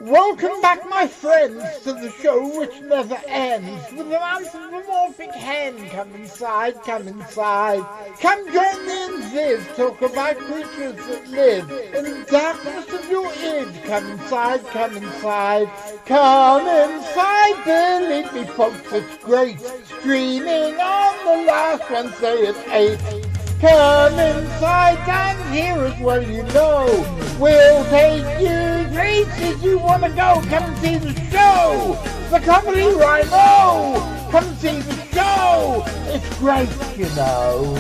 Welcome back, my friends, to the show which never ends. With an anthropomorphic hen, come inside, come inside. Come join me and Viv, talk about creatures that live in the darkness of your id. Come inside, come inside. Come inside, believe me folks, it's great. Streaming on the last Wednesday at 8. Come inside and here as well, you know. We'll take you places you want to go. Come and see the show. The Comedy Rhino. Come and see the show. It's great, you know.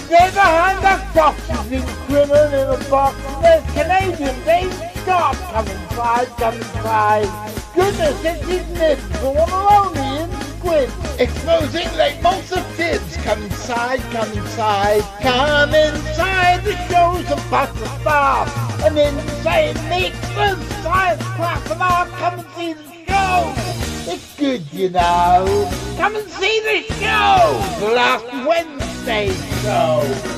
They're behind that boxes in criminal in a box. There's Canadian Dave Scott. Come inside, come inside. Goodness, it's his nibs, the one and only in Squid. Exposing late months of fibs. Come inside, come inside. Come inside, the show's about to start. An insane mix of science, crap and art. Come and see the show. It's good, you know. Come and see the show. The last Wednesday show.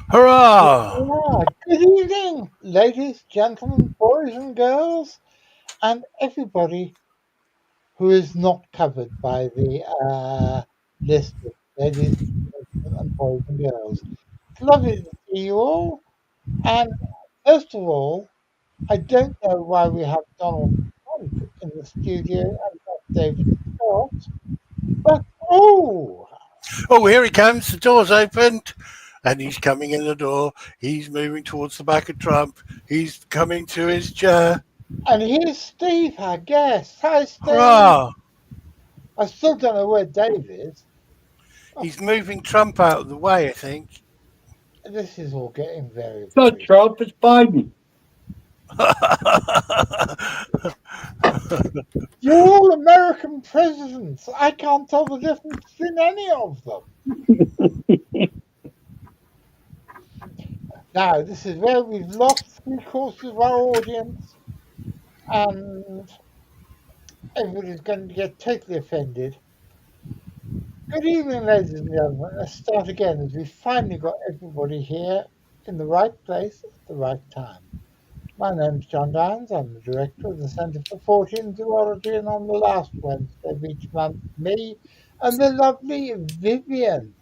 Hurrah! Good evening, ladies, gentlemen, boys and girls, and everybody who is not covered by the list of ladies, gentlemen, and boys and girls. It's lovely to see you all. And first of all, I don't know why we have Donald Trump in the studio and not David Scott, but Oh, here he comes. The door's opened and he's coming in the door. He's moving towards the back of Trump. He's coming to his chair. and here's Steve, our guest. Hi, Steve. Hurrah! I still don't know where Dave is. He's moving Trump out of the way, I think. This is all getting very. It's not Trump, it's Biden. You're all American presidents. I can't tell the difference between any of them. Now, this is where we've lost 3/4 of our audience, and everybody's going to get totally offended. Good evening, ladies and gentlemen. Let's start again as we finally got everybody here in the right place at the right time. My name's John Downs. I'm the director of the Centre for Fortean Zoology, and on the last Wednesday of each month, me and the lovely Vivian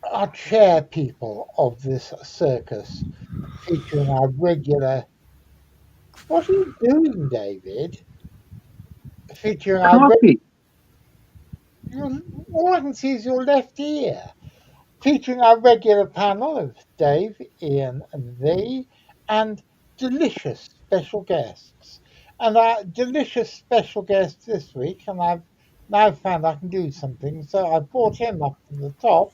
are chair people of this circus, featuring our regular. What are you doing, David? Featuring our. Coffee. All I can see is your left ear. Featuring our regular panel of Dave, Ian, and V, and delicious special guests. And our delicious special guest this week, and I've now found I can do something, so I brought him up to the top.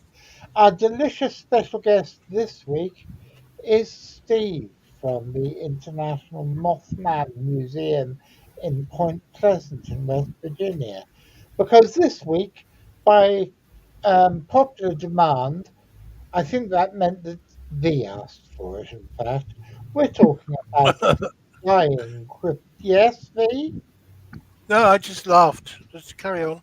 Our delicious special guest this week is Steve from the International Mothman Museum in Point Pleasant in West Virginia. Because this week, by popular demand, I think that meant that V asked for it, in fact. We're talking about flying crypt. Yes, V? No, I just laughed. Just carry on.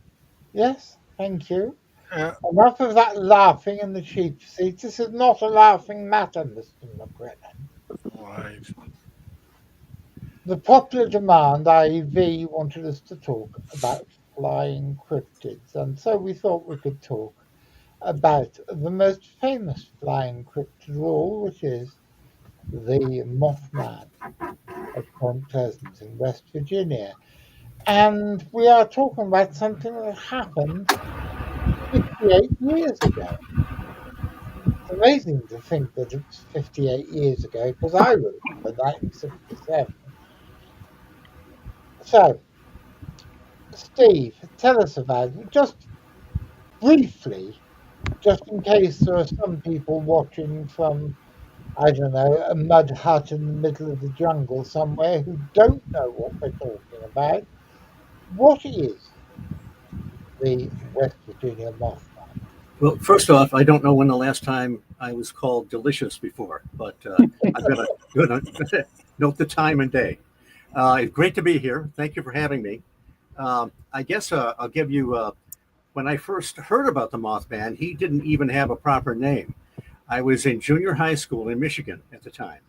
Yes, thank you. Yeah. Enough of that laughing in the cheap seats. This is not a laughing matter, Mr. McGrennan. Right. The popular demand, i.e. V, wanted us to talk about flying cryptids, and so we thought we could talk about the most famous flying cryptid of all, which is the Mothman at Point Pleasant in West Virginia. And we are talking about something that happened 58 years ago. It's amazing to think that it's 58 years ago, because I remember 1967. So, Steve, tell us about it, just briefly, just in case there are some people watching from, I don't know, a mud hut in the middle of the jungle somewhere who don't know what we're talking about. What is the West Virginia Mothman? Well, first off, I don't know when the last time I was called delicious before, but I'm going to note the time and day. It's great to be here. Thank you for having me. I guess I'll give you. When I first heard about the Mothman, he didn't even have a proper name. I was in junior high school in Michigan at the time,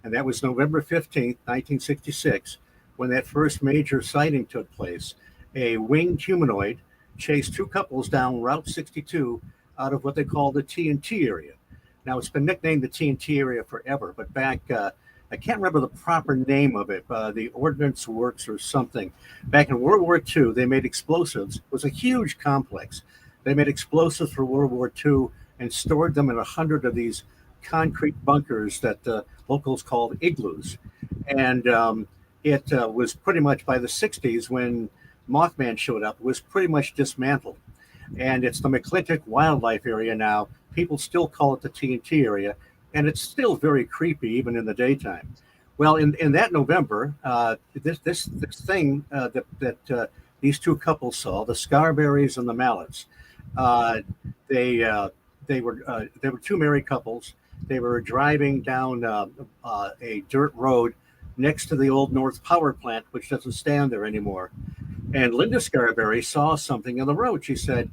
and that was November 15th, 1966, when that first major sighting took place. A winged humanoid chased two couples down Route 62 out of what they call the TNT area. Now, it's been nicknamed the TNT area forever, but back, I can't remember the proper name of it, the Ordnance Works or something. Back in World War II, they made explosives. It was a huge complex. They made explosives for World War II and stored them in 100 of these concrete bunkers that locals called igloos. And it was pretty much by the 60s when Mothman showed up, it was pretty much dismantled. And it's the McClintock Wildlife Area now. People still call it the TNT area, and it's still very creepy even in the daytime. Well, in that November, this thing that these two couples saw, the Scarberries and the Mallets, they were two married couples. They were driving down a dirt road next to the old North Power Plant, which doesn't stand there anymore. And Linda Scarberry saw something on the road. She said,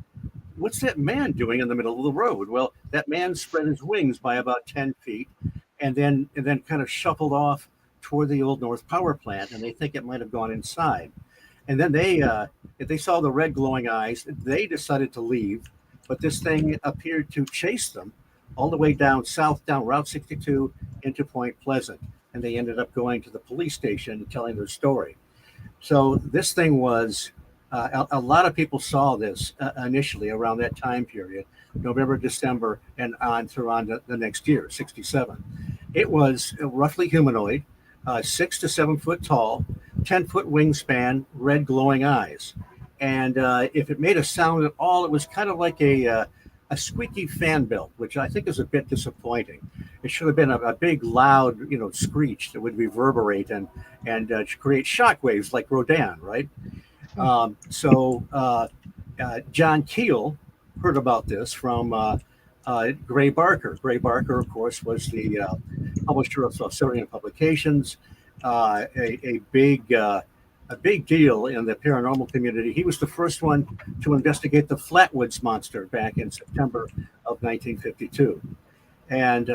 "What's that man doing in the middle of the road?" Well, that man spread his wings by about 10 feet and then kind of shuffled off toward the old North Power Plant, and they think it might have gone inside. And then they saw the red glowing eyes. They decided to leave, but this thing appeared to chase them all the way down south, down Route 62 into Point Pleasant. And they ended up going to the police station and telling their story. So this thing was, a lot of people saw this initially around that time period, November, December, and on through on the next year, 67. It was roughly humanoid, 6 to 7 foot tall, 10-foot wingspan, red glowing eyes. And if it made a sound at all, it was kind of like a squeaky fan belt, which I think is a bit disappointing. It should have been a big, loud, screech that would reverberate and create shock waves like Rodin, right? John Keel heard about this from Gray Barker. Gray Barker, of course, was the publisher of Saucerian Publications, a big deal in the paranormal community. He was the first one to investigate the Flatwoods Monster back in September of 1952. And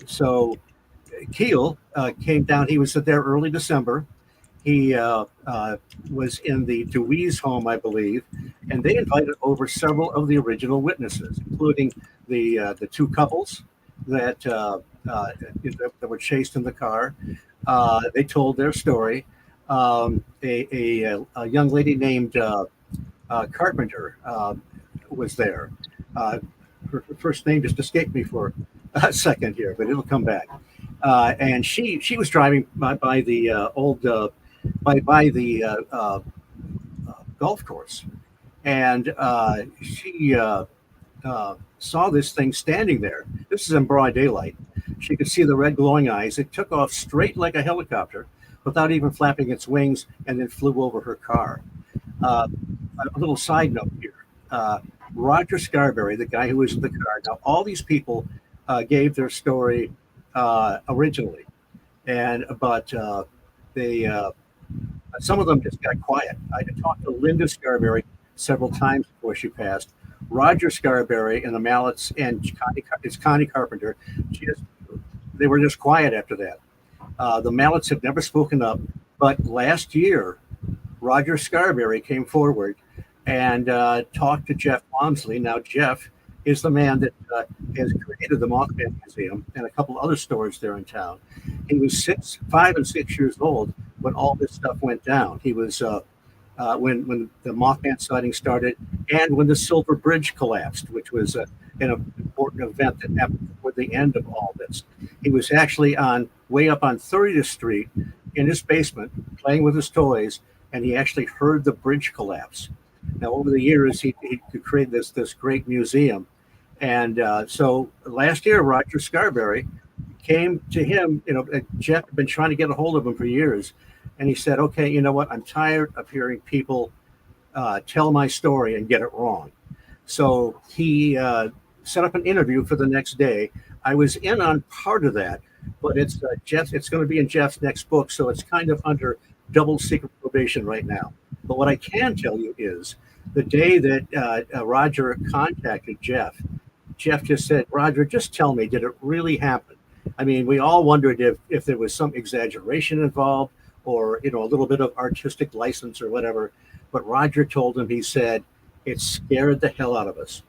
so Keel came down. He was there early December. He was in the DeWeese home, I believe, and they invited over several of the original witnesses, including the two couples that were chased in the car. They told their story. A young lady named Carpenter was there. Her first name just escaped me for a second here, but it'll come back. And she was driving by the old golf course, and she saw this thing standing there. This is in broad daylight. She could see the red glowing eyes. It took off straight like a helicopter without even flapping its wings, and then flew over her car. A little side note here. Roger Scarberry, the guy who was in the car. Now, all these people gave their story originally, but some of them just got quiet. I talked to Linda Scarberry several times before she passed. Roger Scarberry and the Mallets and Connie Carpenter, they were just quiet after that. The Mallets have never spoken up, but last year, Roger Scarberry came forward and talked to Jeff Walmsley. Now, Jeff is the man that has created the Mothman Museum and a couple other stores there in town. He was 5 and 6 years old when all this stuff went down. He was when the Mothman sighting started, and when the Silver Bridge collapsed, which was an important event that happened toward the end of all this. He was actually way up on 30th Street in his basement playing with his toys, and he actually heard the bridge collapse. Now, over the years, he could create this great museum. And so last year, Roger Scarberry came to him. Jeff had been trying to get a hold of him for years. And he said, okay, you know what? I'm tired of hearing people tell my story and get it wrong. So he set up an interview for the next day. I was in on part of that, but it's going to be in Jeff's next book. So it's kind of under double secret probation right now. But what I can tell you is the day that Roger contacted Jeff, Jeff just said, Roger, just tell me, did it really happen? I mean, we all wondered if there was some exaggeration involved or, a little bit of artistic license or whatever. But Roger told him, he said, it scared the hell out of us.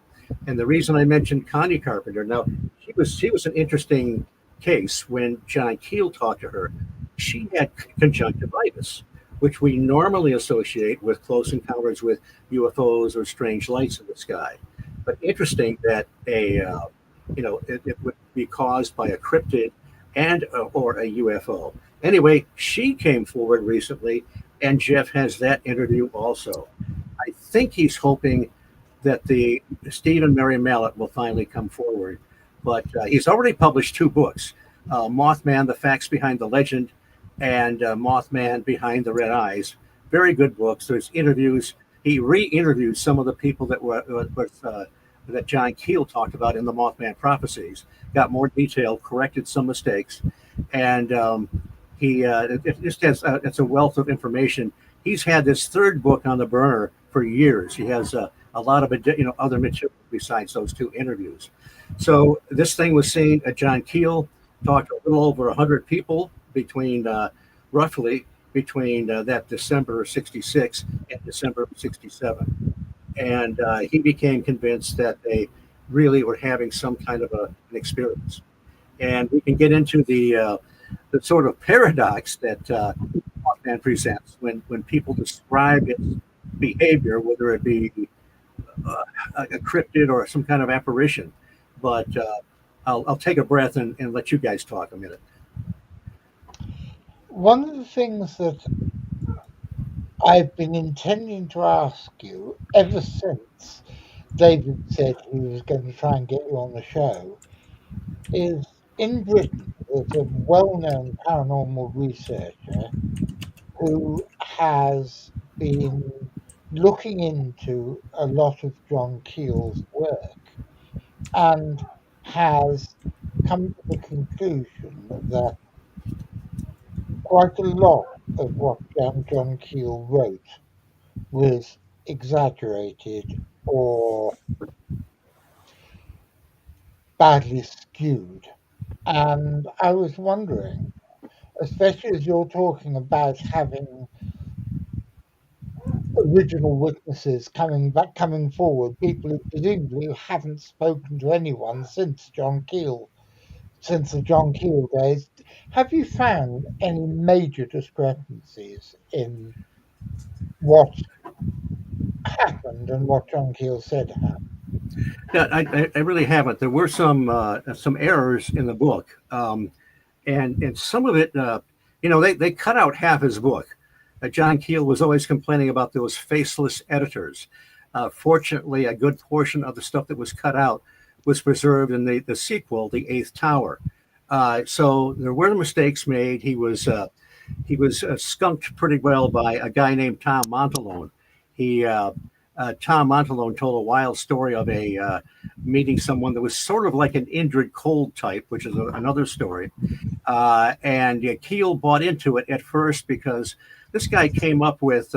And the reason I mentioned Connie Carpenter, now she was an interesting case when John Keel talked to her. She had conjunctivitis, which we normally associate with close encounters with UFOs or strange lights in the sky. But interesting that it would be caused by a cryptid and or a UFO. Anyway, she came forward recently, and Jeff has that interview also. I think he's hoping that the Stephen Mary Mallet will finally come forward, but he's already published 2 books, Mothman, The Facts Behind the Legend, and Mothman Behind the Red Eyes. Very good books. There's interviews. He re-interviewed some of the people that John Keel talked about in the Mothman Prophecies, got more detail, corrected some mistakes, and it just has it's a wealth of information. He's had this 3rd book on the burner for years. He has a lot of other material besides those 2 interviews. So this thing was seen at John Keel talked to a little over 100 people roughly between that December of '66 and December of '67. And he became convinced that they really were having some kind of an experience. And we can get into the sort of paradox that Mothman presents when people describe its behavior, whether it be a cryptid or some kind of apparition. But I'll take a breath and let you guys talk a minute. One of the things that I've been intending to ask you ever since David said he was going to try and get you on the show is, in Britain, there's a well-known paranormal researcher who has been looking into a lot of John Keel's work and has come to the conclusion that quite a lot of what John Keel wrote was exaggerated or badly skewed. And I was wondering, especially as you're talking about having original witnesses coming forward, people who presumably haven't spoken to anyone since the John Keel days. Have you found any major discrepancies in what happened and what John Keel said happened? Yeah, I really haven't. There were some errors in the book, and some of it, they cut out half his book. John Keel was always complaining about those faceless editors. Fortunately, a good portion of the stuff that was cut out was preserved in the sequel, The Eighth Tower. So there were mistakes made. He was skunked pretty well by a guy named Tom Montalone. Tom Montalone told a wild story of a meeting someone that was sort of like an Indrid Cold type, which is another story. And Keel bought into it at first because this guy came up with,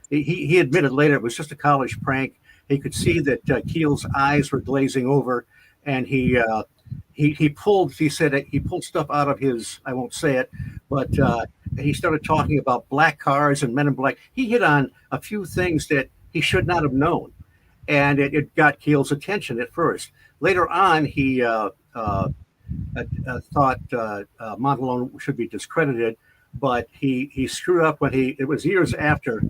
he admitted later it was just a college prank. He could see that Keel's eyes were glazing over, and he pulled stuff out of his, I won't say it, but he started talking about black cars and men in black. He hit on a few things that he should not have known, and it got Keel's attention at first. Later on, he thought Montalone should be discredited, but he screwed up when it was years after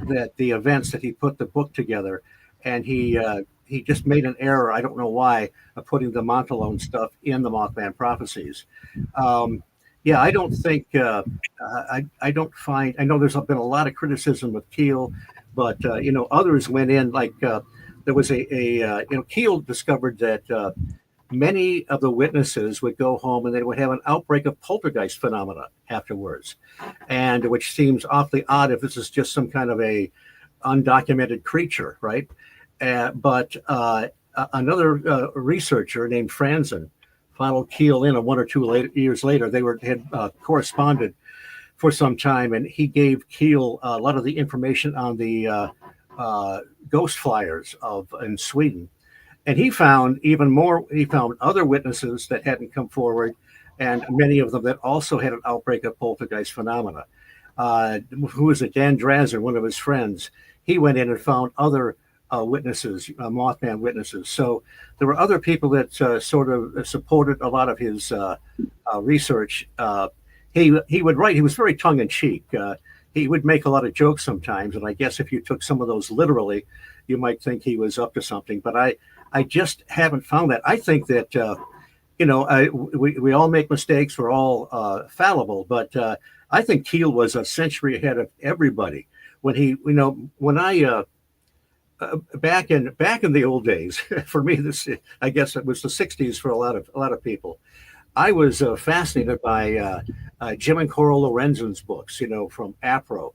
that the events that he put the book together, and he just made an error. I don't know why, of putting the Montalone stuff in the Mothman Prophecies. I don't think I don't find. I know there's been a lot of criticism of Keel, but others went in like there was Keel discovered that many of the witnesses would go home and they would have an outbreak of poltergeist phenomena afterwards, and which seems awfully odd if this is just some kind of a undocumented creature, right? But another researcher named Franzen followed Keel in 1 or 2 years later. They had corresponded for some time, and he gave Keel a lot of the information on the ghost flyers in Sweden. And he found even more. He found other witnesses that hadn't come forward, and many of them that also had an outbreak of poltergeist phenomena. Who was it? Dan Drazner, one of his friends. He went in and found other witnesses, Mothman witnesses. So there were other people that sort of supported a lot of his research. He would write. He was very tongue in cheek. He would make a lot of jokes sometimes, and I guess if you took some of those literally, you might think he was up to something. But I just haven't found that. I think that we all make mistakes. We're all fallible, but I think Keel was a century ahead of everybody. When I back in the old days, for me, I guess it was the '60s for a lot of people. I was fascinated by Jim and Coral Lorenzen's books, from APRO.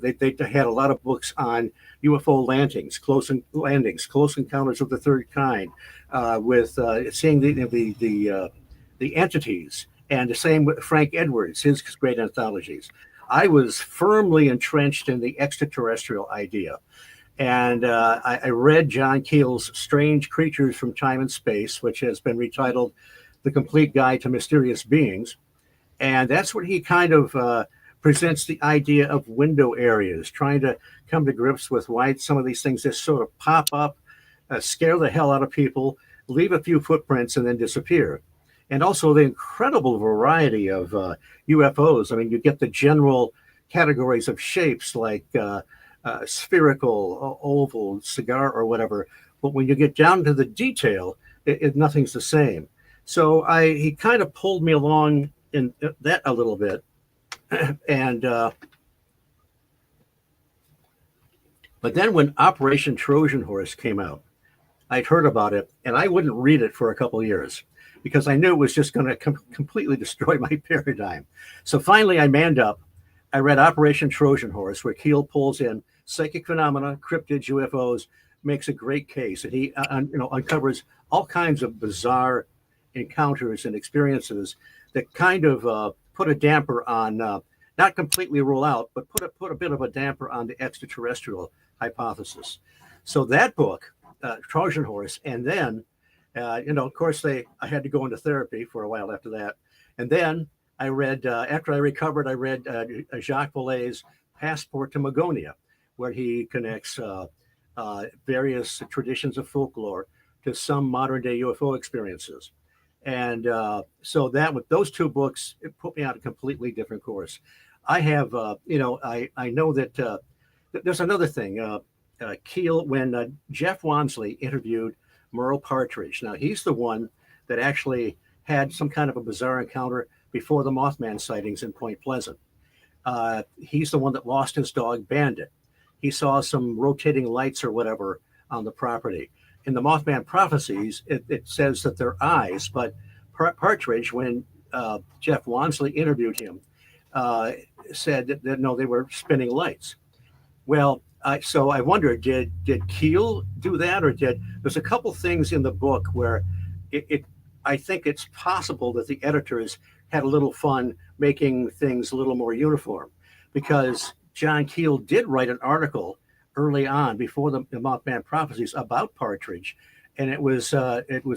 They had a lot of books on UFO landings, close encounters of the third kind, with seeing the entities, and the same with Frank Edwards, his great anthologies. I was firmly entrenched in the extraterrestrial idea. And I read John Keel's Strange Creatures from Time and Space, which has been retitled The Complete Guide to Mysterious Beings. And that's where he kind of presents the idea of window areas, trying to come to grips with why some of these things just sort of pop up, scare the hell out of people, leave a few footprints, and then disappear. And also the incredible variety of UFOs. I mean, you get the general categories of shapes like spherical, oval, cigar, or whatever. But when you get down to the detail, nothing's the same. So he kind of pulled me along in that a little bit. And but then when Operation Trojan Horse came out, I'd heard about it, and I wouldn't read it for a couple of years because I knew it was just going to completely destroy my paradigm. So finally, I manned up. I read Operation Trojan Horse, where Keel pulls in psychic phenomena, cryptids, UFOs, makes a great case, and he uncovers all kinds of bizarre encounters and experiences that kind of put a damper on, not completely rule out, but put a bit of a damper on the extraterrestrial hypothesis. So that book, Trojan Horse, and then, of course, I had to go into therapy for a while after that. And then I read, after I recovered, I read Jacques Vallée's Passport to Magonia, where he connects various traditions of folklore to some modern day UFO experiences. And so that with those two books, it put me on a completely different course. I have, I know that there's another thing. Keel, when Jeff Wansley interviewed Merle Partridge, now he's the one that actually had some kind of a bizarre encounter before the Mothman sightings in Point Pleasant. He's the one that lost his dog Bandit. He saw some rotating lights or whatever on the property. In the Mothman prophecies, it says that they're eyes, but Partridge, when Jeff Wansley interviewed him, said that no, they were spinning lights. Well, so I wonder, did Keel do that, or there's a couple things in the book where I think it's possible that the editors had a little fun making things a little more uniform, because John Keel did write an article early on before the Mothman prophecies about Partridge, and it was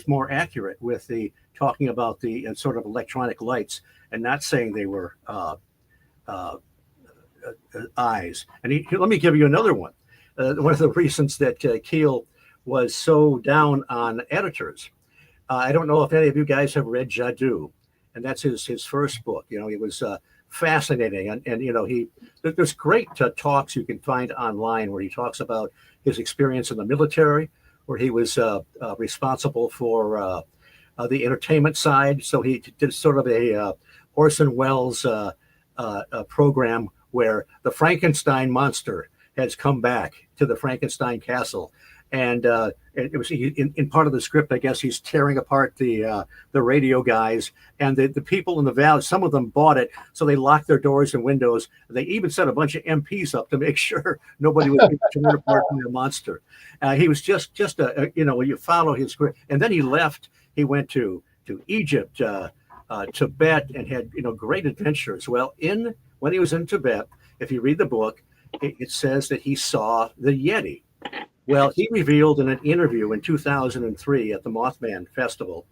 more accurate with the talking about the sort of electronic lights and not saying they were eyes. And let me give you another one. One of the reasons that Keel was so down on editors. I don't know if any of you guys have read Jadoo, and that's his first book. He was fascinating, and there's great talks you can find online where he talks about his experience in the military, where he was responsible for the entertainment side. So he did sort of a Orson Welles program where the Frankenstein monster has come back to the Frankenstein castle. And it was in part of the script, I guess he's tearing apart the radio guys, and the people in the valley. Some of them bought it, so they locked their doors and windows. They even set a bunch of MPs up to make sure nobody was being torn apart from the monster. He was just when you follow his script. And then he left. He went to Egypt, Tibet, and had great adventures. Well, when he was in Tibet, if you read the book, it says that he saw the Yeti. Well, he revealed in an interview in 2003 at the Mothman Festival,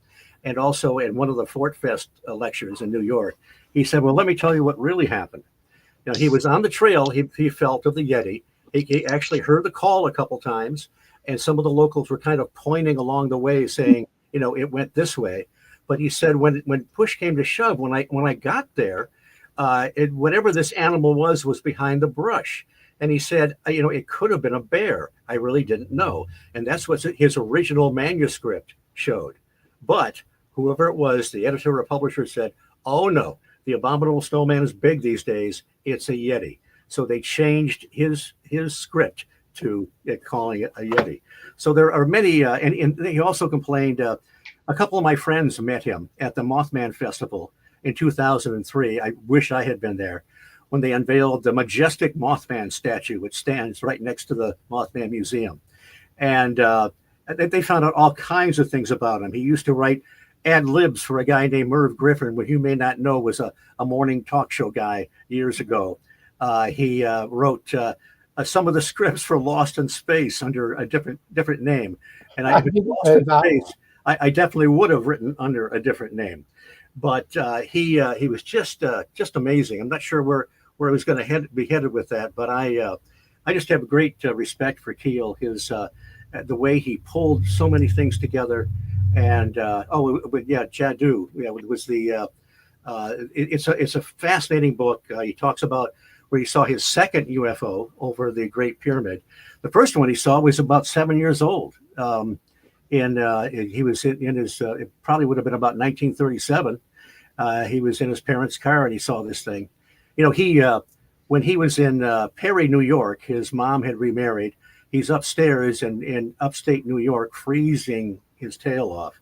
and also in one of the Fort Fest lectures in New York, he said, well, let me tell you what really happened. You know, he was on the trail. He felt of the Yeti. He actually heard the call a couple times, and some of the locals were kind of pointing along the way saying, you know, it went this way. But he said when push came to shove, when I got there, whatever this animal was behind the brush. And he said, you know, it could have been a bear. I really didn't know. And that's what his original manuscript showed. But whoever it was, the editor or publisher said, oh, no, the abominable snowman is big these days. It's a Yeti. So they changed his script to calling it a Yeti. So there are many, and he also complained, a couple of my friends met him at the Mothman Festival in 2003. I wish I had been there, when they unveiled the majestic Mothman statue, which stands right next to the Mothman Museum. And they found out all kinds of things about him. He used to write ad libs for a guy named Merv Griffin, who you may not know was a morning talk show guy years ago. He wrote some of the scripts for Lost in Space under a different name. And I definitely would have written under a different name. But he was just amazing. I'm not sure where I was going to be headed with that, but I just have great respect for Keel. His the way he pulled so many things together, and Jadu. Yeah, it was the. It's a fascinating book. He talks about where he saw his second UFO over the Great Pyramid. The first one he saw was about 7 years old. He was in his, it probably would have been about 1937. He was in his parents' car and he saw this thing. You know, when he was in Perry, New York, his mom had remarried. He's upstairs in upstate New York, freezing his tail off.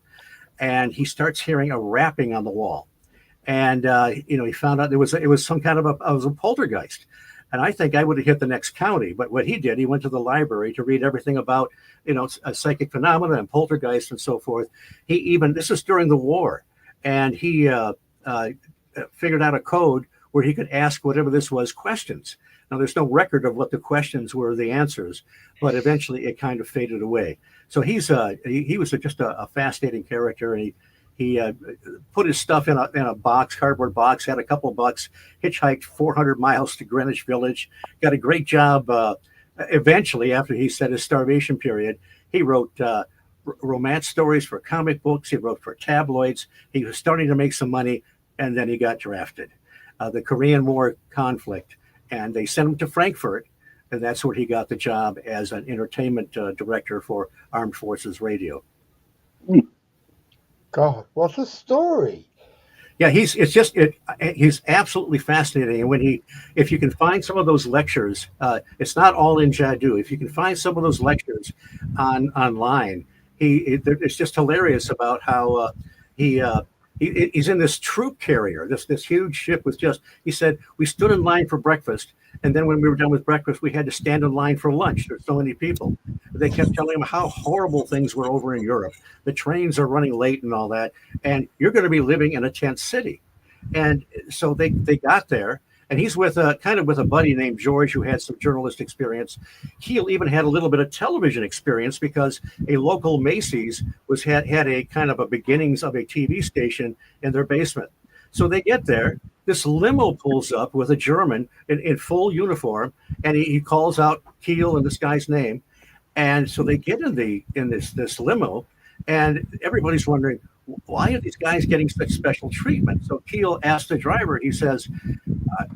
And he starts hearing a rapping on the wall. And, he found out it was some kind of a poltergeist. And I think I would have hit the next county. But what he did, he went to the library to read everything about, psychic phenomena and poltergeist and so forth. This is during the war. And he figured out a code where he could ask whatever this was questions. Now, there's no record of what the questions were, the answers, but eventually it kind of faded away. So he was just a fascinating character, and he put his stuff in a box, cardboard box, had a couple of bucks, hitchhiked 400 miles to Greenwich Village, got a great job. Eventually, after he set his starvation period, he wrote romance stories for comic books. He wrote for tabloids. He was starting to make some money, and then he got drafted. The Korean War conflict, and they sent him to Frankfurt, and that's where he got the job as an entertainment director for Armed Forces Radio. God, what a story! Yeah, he's absolutely fascinating. And if you can find some of those lectures, it's not all in Jadu. If you can find some of those lectures online, it's just hilarious about how he's in this troop carrier, this huge ship with he said, we stood in line for breakfast. And then when we were done with breakfast, we had to stand in line for lunch. There's so many people. They kept telling him how horrible things were over in Europe. The trains are running late and all that. And you're going to be living in a tent city. And so they got there. And he's with a buddy named George, who had some journalist experience. Keel even had a little bit of television experience because a local Macy's had a kind of a beginnings of a TV station in their basement. So they get there. This limo pulls up with a German in full uniform, and he calls out Keel and this guy's name. And so they get in this limo, and everybody's wondering, why are these guys getting such special treatment? So Keel asked the driver, he says,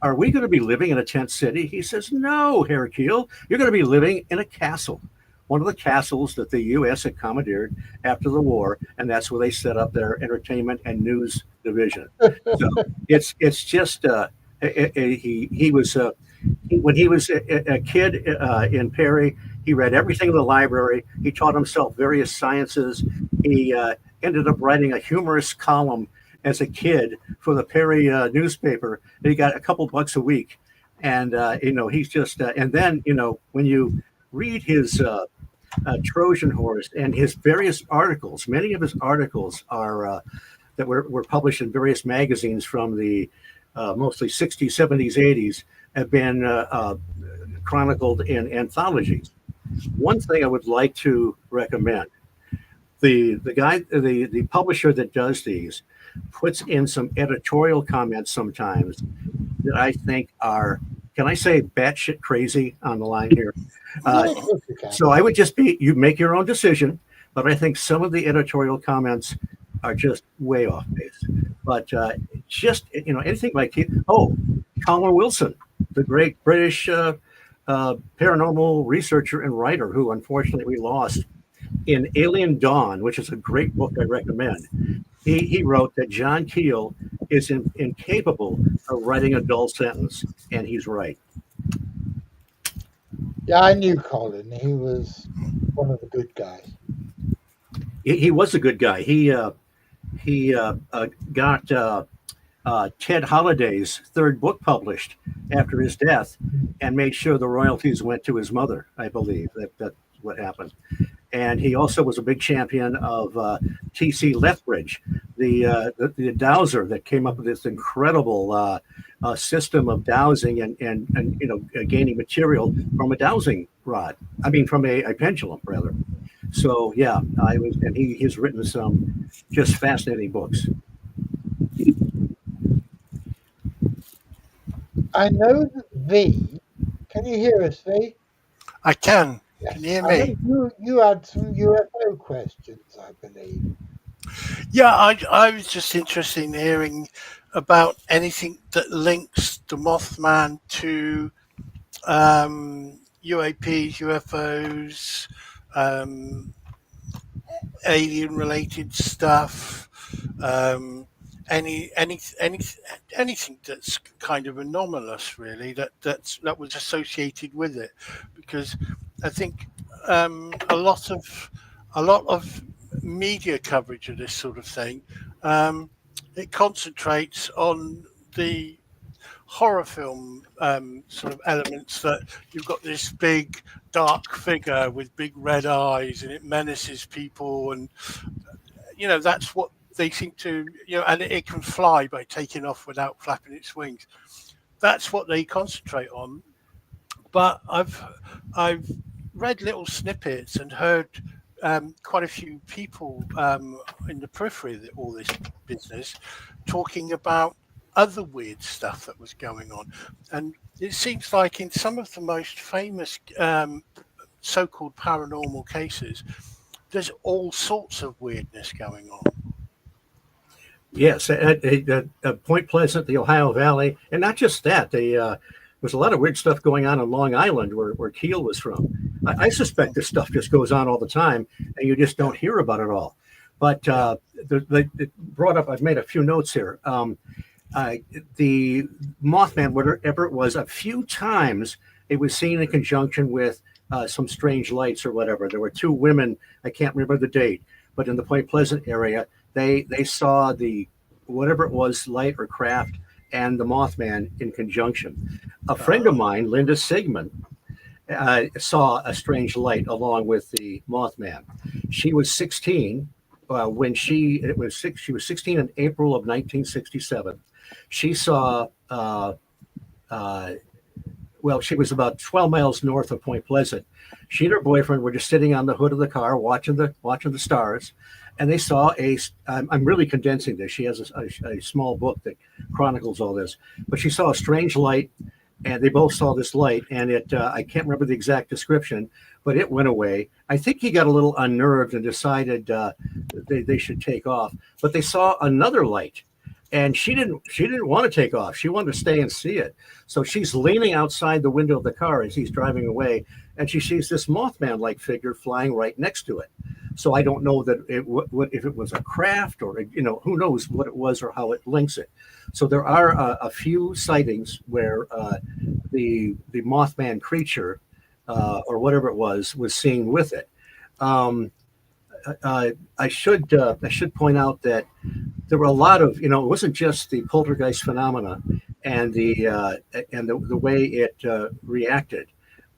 are we going to be living in a tent city? He says, no, Herr Keel, you're going to be living in a castle, one of the castles that the U.S. had commandeered after the war, and that's where they set up their entertainment and news division. So it's just he was when he was a kid in Perry, he read everything in the library. He taught himself various sciences. He ended up writing a humorous column as a kid for the Perry newspaper. And he got a couple bucks a week, and he's just and then when you read his Trojan Horse and his various articles, many of his articles are that were published in various magazines from the mostly 60s, 70s, 80s, have been chronicled in anthologies. One thing I would like to recommend: the publisher that does these puts in some editorial comments sometimes that I think are, can I say, batshit crazy on the line here? Yeah, of course you can. So I would just be, you make your own decision, but I think some of the editorial comments are just way off base. But just, anything like, Colin Wilson, the great British paranormal researcher and writer who unfortunately we lost, in Alien Dawn, which is a great book I recommend. He wrote that John Keel is incapable of writing a dull sentence, and he's right. Yeah, I knew Colin. He was one of the good guys. He was a good guy. He got Ted Holliday's third book published after his death, and made sure the royalties went to his mother. I believe that's what happened. And he also was a big champion of T.C. Lethbridge, the dowser that came up with this incredible system of dowsing and gaining material from a dowsing rod. I mean, from a pendulum, rather. So yeah, he's written some just fascinating books. I know that V. Can you hear us, V? I can. Yes. Can you hear I me? think you had some UFO questions, I believe. Yeah, I was just interested in hearing about anything that links the Mothman to UAPs, UFOs, alien-related stuff. Anything that's kind of anomalous, really, that was associated with it, because I think a lot of media coverage of this sort of thing, it concentrates on the horror film sort of elements, that you've got this big dark figure with big red eyes and it menaces people, and that's what they seem to, and it can fly by taking off without flapping its wings. That's what they concentrate on. But I've read little snippets and heard quite a few people in the periphery of all this business talking about other weird stuff that was going on. And it seems like in some of the most famous so-called paranormal cases, there's all sorts of weirdness going on. Yes, at Point Pleasant, the Ohio Valley, and not just that. There's a lot of weird stuff going on Long Island, where Keel was from. I suspect this stuff just goes on all the time, and you just don't hear about it all. But it brought up, I've made a few notes here. The Mothman, whatever it was, a few times it was seen in conjunction with some strange lights or whatever. There were two women, I can't remember the date, but in the Point Pleasant area, they saw the whatever it was, light or craft, and the Mothman in conjunction. A friend of mine, Linda Sigmund, saw a strange light along with the Mothman. She was 16 when she was 16 in April of 1967. She saw she was about 12 miles north of Point Pleasant. She and her boyfriend were just sitting on the hood of the car watching the stars, and they saw I'm really condensing this. She has a small book that chronicles all this, but she saw a strange light, and they both saw this light, and it I can't remember the exact description, but it went away. I think he got a little unnerved and decided they should take off, but they saw another light. And she didn't want to take off. She wanted to stay and see it. So she's leaning outside the window of the car as he's driving away, and she sees this Mothman-like figure flying right next to it. So I don't know that if it was a craft or who knows what it was or how it links it. So there are a few sightings where the Mothman creature or whatever it was seen with it. I should point out that there were a lot of, it wasn't just the poltergeist phenomena and the way it reacted.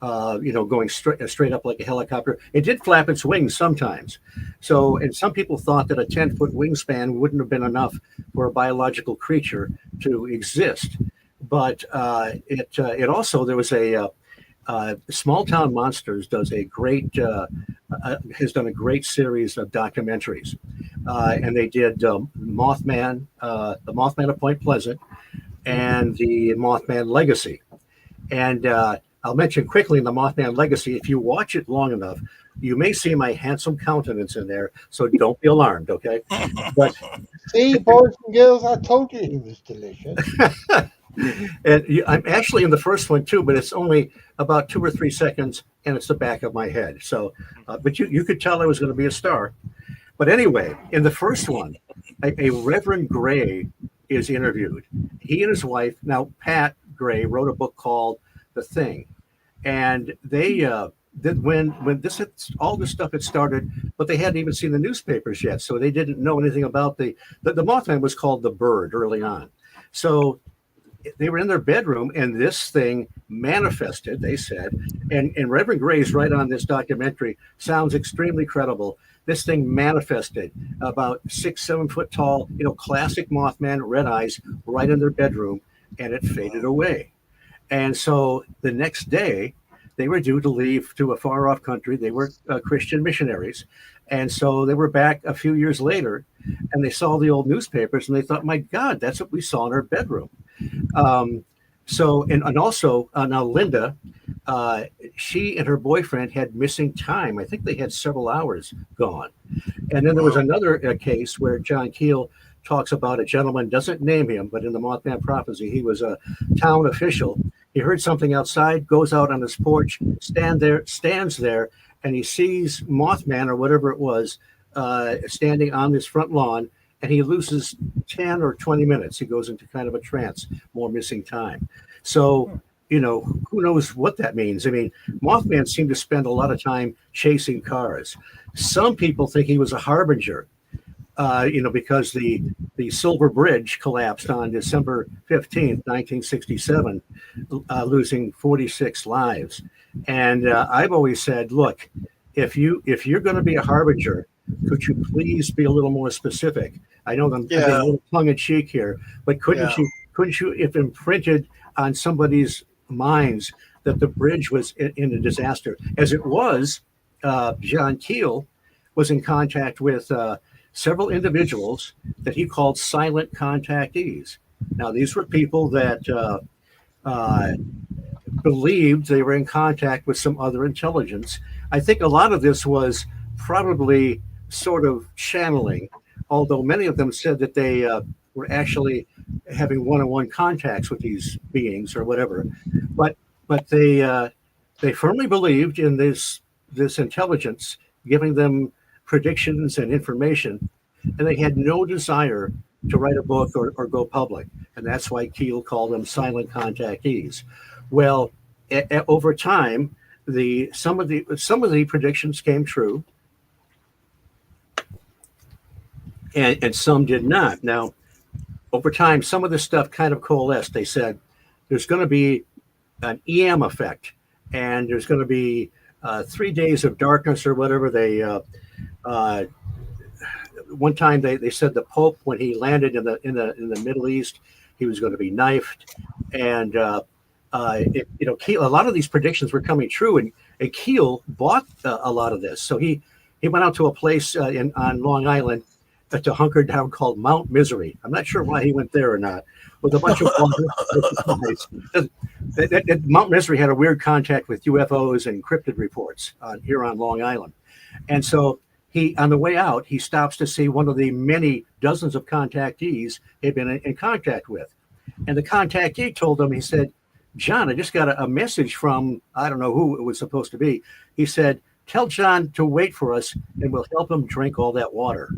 going straight up like a helicopter. It did flap its wings sometimes. So, and some people thought that a 10-foot wingspan wouldn't have been enough for a biological creature to exist. But it also, there was a Small Town Monsters does a great has done a great series of documentaries, and they did Mothman, the Mothman of Point Pleasant, and the Mothman Legacy. And I'll mention quickly in the Mothman Legacy, if you watch it long enough, you may see my handsome countenance in there, so don't be alarmed, okay? But See, boys and girls, I told you he was delicious. and I'm actually in the first one too, but it's only about 2 or 3 seconds, and it's the back of my head. So, but you could tell I was going to be a star. But anyway, in the first one, a Reverend Gray is interviewed. He and his wife, now Pat Gray, wrote a book called The Thing, and they when all this stuff had started, but they hadn't even seen the newspapers yet, so they didn't know anything about the Mothman was called the Bird early on. So they were in their bedroom, and this thing manifested, they said, and Reverend Gray's right on this documentary, sounds extremely credible. This thing manifested about 6-7 foot tall, classic Mothman, red eyes, right in their bedroom, and it faded away. And so the next day, they were due to leave to a far off country. They were Christian missionaries. And so they were back a few years later, and they saw the old newspapers, and they thought, my God, that's what we saw in our bedroom. So, and also now Linda, she and her boyfriend had missing time. I think they had several hours gone. And then there was another case where John Keel talks about a gentleman, doesn't name him, but in the Mothman Prophecy, he was a town official. He heard something outside, goes out on his porch, stands there, and he sees Mothman or whatever it was standing on this front lawn, and he loses 10 or 20 minutes. He goes into kind of a trance, more missing time. So, who knows what that means? I mean, Mothman seemed to spend a lot of time chasing cars. Some people think he was a harbinger, because the Silver Bridge collapsed on December 15th, 1967, losing 46 lives. And I've always said, look, if you're going to be a harbinger, could you please be a little more specific? I know I'm getting a little tongue in cheek here, but couldn't you, if imprinted on somebody's minds that the bridge was in a disaster, as it was, John Keel was in contact with several individuals that he called silent contactees. Now, these were people that believed they were in contact with some other intelligence. I think a lot of this was probably sort of channeling, although many of them said that they were actually having one-on-one contacts with these beings or whatever. But they firmly believed in this intelligence giving them predictions and information, and they had no desire to write a book or go public. And that's why Keel called them silent contactees. Well, over time, some of the predictions came true, and some did not. Now, over time, some of this stuff kind of coalesced. They said there's going to be an EM effect, and there's going to be 3 days of darkness or whatever. They one time they said the Pope, when he landed in the Middle East, he was going to be knifed, and Keel, a lot of these predictions were coming true, and Keel bought a lot of this. So he went out to a place on Long Island to hunker down called Mount Misery. I'm not sure why he went there or not, with a bunch of Mount Misery had a weird contact with UFOs and cryptid reports here on Long Island. And so he, on the way out, he stops to see one of the many dozens of contactees he'd been in contact with. And the contactee told him, he said, John, I just got a message from, I don't know who it was supposed to be. He said, tell John to wait for us and we'll help him drink all that water.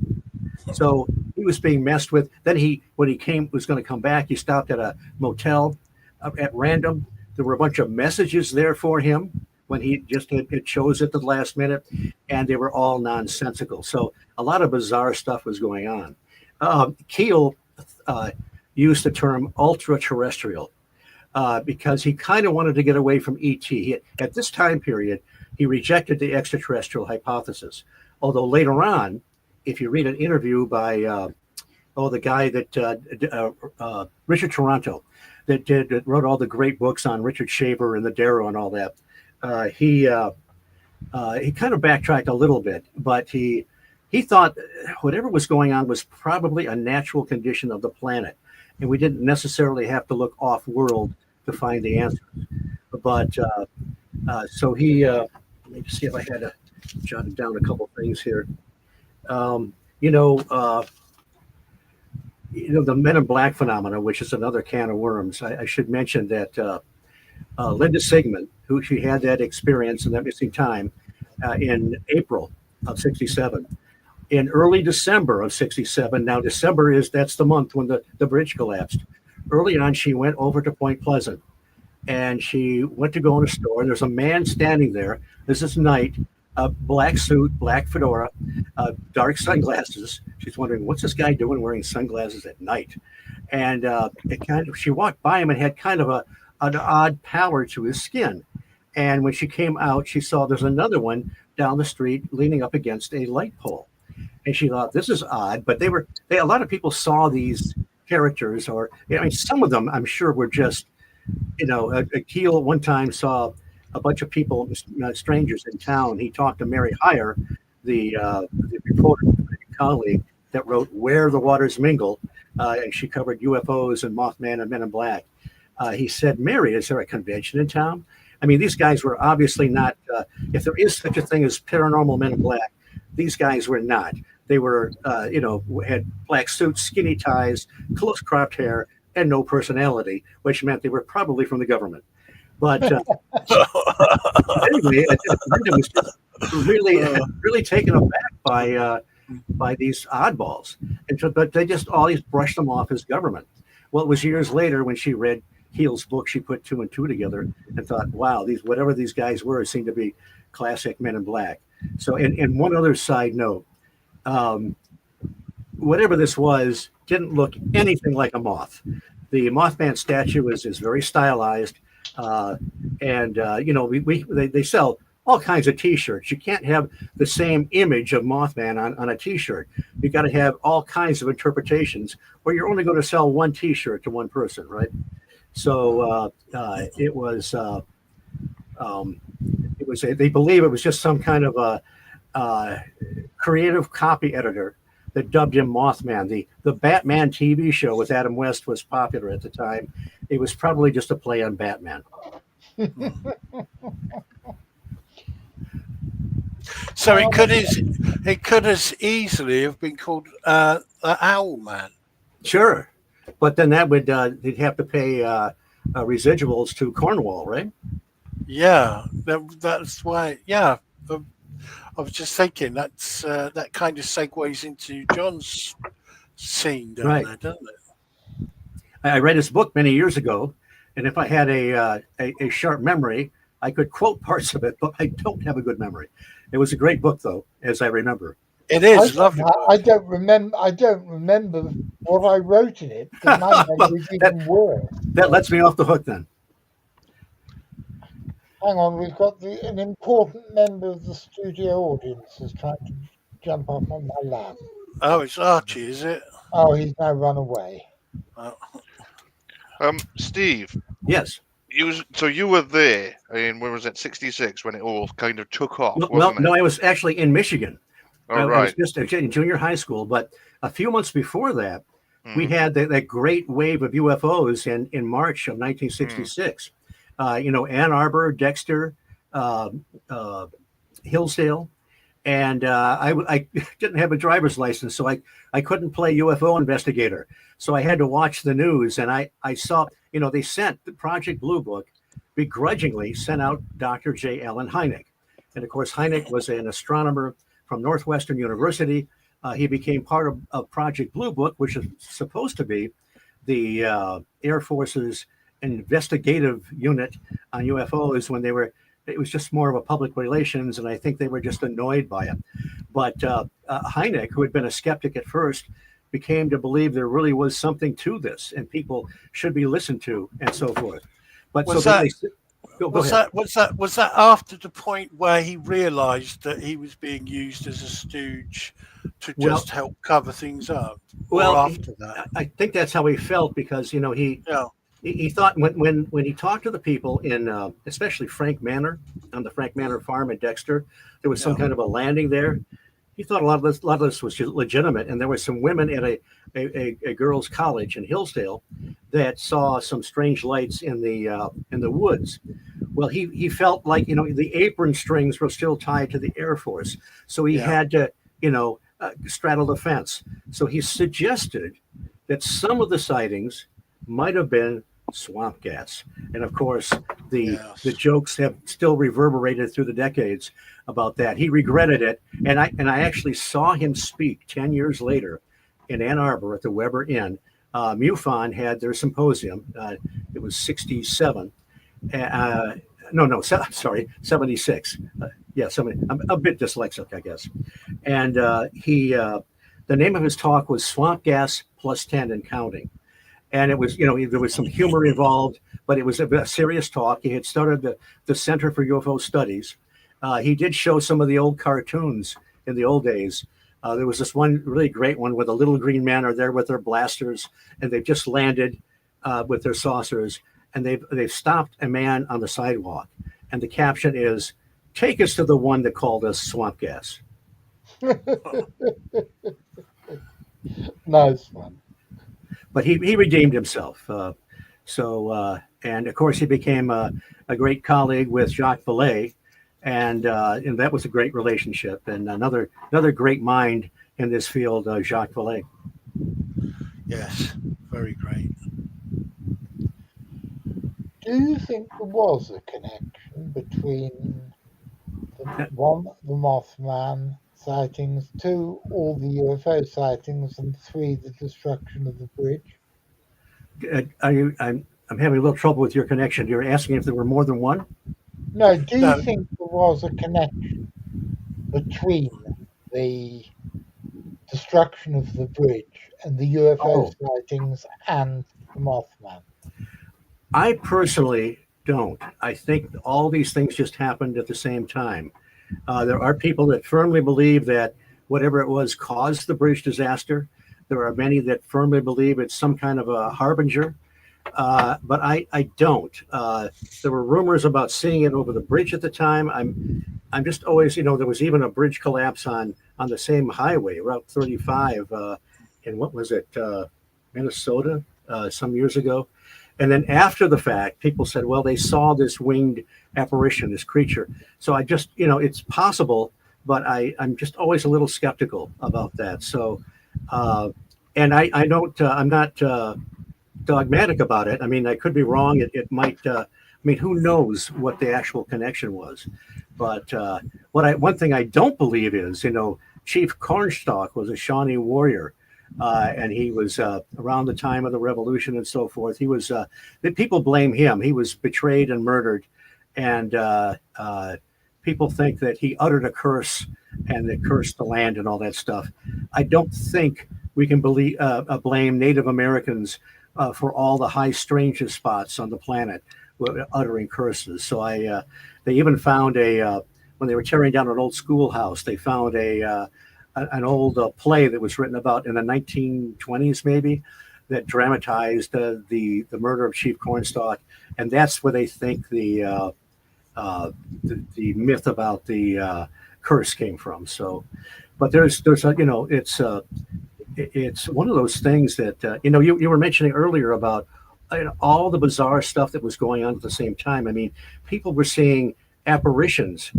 So he was being messed with. Then when he was going to come back, he stopped at a motel at random. There were a bunch of messages there for him when he just had chose at the last minute, and they were all nonsensical. So a lot of bizarre stuff was going on. Keel used the term ultra-terrestrial. because he kind of wanted to get away from ET. At this time period, he rejected the extraterrestrial hypothesis. Although later on, if you read an interview by the guy that Richard Toronto, that wrote all the great books on Richard Shaver and the Darrow and all that, he kind of backtracked a little bit, but he thought whatever was going on was probably a natural condition of the planet, and we didn't necessarily have to look off-world to find the answers. But so he, let me see if I had to jot down a couple things here. The Men in Black phenomena, which is another can of worms. I should mention that Linda Sigmund, who she had that experience in that missing time in April of '67. In early December of '67, now December that's the month when the bridge collapsed. Early on, she went over to Point Pleasant, and she went to go in a store, and there's a man standing there. This is night, black suit, black fedora, dark sunglasses. She's wondering, what's this guy doing wearing sunglasses at night? And she walked by him and had kind of an odd pallor to his skin. And when she came out, she saw there's another one down the street leaning up against a light pole. And she thought, this is odd. But a lot of people saw these characters, some of them I'm sure were just, Keel one time saw a bunch of people, strangers in town. He talked to Mary Heyer, the reporter colleague that wrote Where the Waters Mingle, and she covered UFOs and Mothman and Men in Black. He said, Mary, is there a convention in town? I mean, these guys were obviously not, if there is such a thing as paranormal Men in Black, these guys were not. They were, had black suits, skinny ties, close cropped hair, and no personality, which meant they were probably from the government. But anyway, Linda was just really taken aback by these oddballs, but they just always brushed them off as government. Well, it was years later when she read Keel's book, she put two and two together and thought, wow, whatever these guys were seemed to be classic Men in Black. So, and one other side note, whatever this was didn't look anything like a moth. The Mothman statue is very stylized, and they sell all kinds of T-shirts. You can't have the same image of Mothman on a T-shirt. You got to have all kinds of interpretations, or you're only going to sell one T-shirt to one person, right? So it was. They believe it was just some kind of a creative copy editor that dubbed him Mothman. The Batman TV show with Adam West was popular at the time. It was probably just a play on Batman. So it could as easily have been called the Owl Man. Sure, but then that would they'd have to pay residuals to Cornwall, right? Yeah, that's why. Yeah, I was just thinking that kind of segues into John's scene down there, doesn't it? I read his book many years ago, and if I had a sharp memory, I could quote parts of it, but I don't have a good memory. It was a great book, though, as I remember. It is lovely. I don't remember what I wrote in it because my memory's even worse. That lets me off the hook, then. Hang on, we've got an important member of the studio audience is trying to jump up on my lap. Oh, it's Archie, is it? Oh, he's now run away. Steve. Yes. You were there in, when was it, 66, when it all kind of took off, No, I was actually in Michigan. I was just in junior high school, but a few months before that, we had that great wave of UFOs in March of 1966. Ann Arbor, Dexter, Hillsdale, and I didn't have a driver's license, so I couldn't play UFO investigator. So I had to watch the news, and I saw, they sent the Project Blue Book, begrudgingly sent out Dr. J. Allen Hynek. And of course, Hynek was an astronomer from Northwestern University. He became part of Project Blue Book, which is supposed to be the Air Force's investigative unit on UFOs when it was just more of a public relations, and I think they were just annoyed by it. But Hynek, who had been a skeptic at first, became to believe there really was something to this and people should be listened to and so forth. But Was so that go was ahead. was that after the point where he realised that he was being used as a stooge to Well, just help cover things up, or well, after that? I think that's how he felt because Yeah, he thought when he talked to the people in especially Frank Manor on the Frank Manor farm in Dexter, there was some yeah, kind of a landing there. He thought a lot of this was legitimate, and there were some women at a girls' college in Hillsdale that saw some strange lights in the woods. Well, he felt like the apron strings were still tied to the Air Force, so he yeah, had to straddle the fence. So he suggested that some of the sightings might have been swamp gas, and of course the yes, jokes have still reverberated through the decades about that. He regretted it, and I actually saw him speak 10 years later in Ann Arbor at the Weber Inn. MUFON had their symposium. It was 67. Uh, no, sorry, 76. Yeah, 70. I'm a bit dyslexic, I guess. And the name of his talk was Swamp Gas Plus 10 and Counting. And it was, there was some humor involved, but it was a serious talk. He had started the Center for UFO Studies. He did show some of the old cartoons in the old days. There was this one really great one where the little green men are there with their blasters, and they've just landed with their saucers, and they've stopped a man on the sidewalk, and the caption is, "Take us to the one that called us swamp gas." Nice one. But he redeemed himself. And of course he became a great colleague with Jacques Vallée, and that was a great relationship. And another great mind in this field, Jacques Vallée. yes, very great. Do you think there was a connection between the Mothman sightings, two, all the UFO sightings, and three, the destruction of the bridge? I'm having a little trouble with your connection. You're asking if there were more than one? No, do you No, think there was a connection between the destruction of the bridge and the UFO Oh, sightings and the Mothman? I personally don't. I think all these things just happened at the same time. There are people that firmly believe that whatever it was caused the bridge disaster. There are many that firmly believe it's some kind of a harbinger, but I don't. There were rumors about seeing it over the bridge at the time. I'm just always, there was even a bridge collapse on the same highway, Route 35, in what was it, Minnesota, some years ago. And then after the fact, people said, well, they saw this winged apparition, this creature. So I just, it's possible, but I'm just always a little skeptical about that. So, and I don't, I'm not dogmatic about it. I mean, I could be wrong. It might, I mean, who knows what the actual connection was? But one thing I don't believe is, Chief Cornstalk was a Shawnee warrior. And he was around the time of the revolution and so forth. He was, people blame him. He was betrayed and murdered. And people think that he uttered a curse and that cursed the land and all that stuff. I don't think we can blame Native Americans for all the high strangeness spots on the planet uttering curses. So they even found when they were tearing down an old schoolhouse, they found an old play that was written about in the 1920s, maybe, that dramatized the murder of Chief Cornstalk, and that's where they think the myth about the curse came from. So, but there's it's one of those things that you were mentioning earlier about all the bizarre stuff that was going on at the same time. I mean, people were seeing apparitions.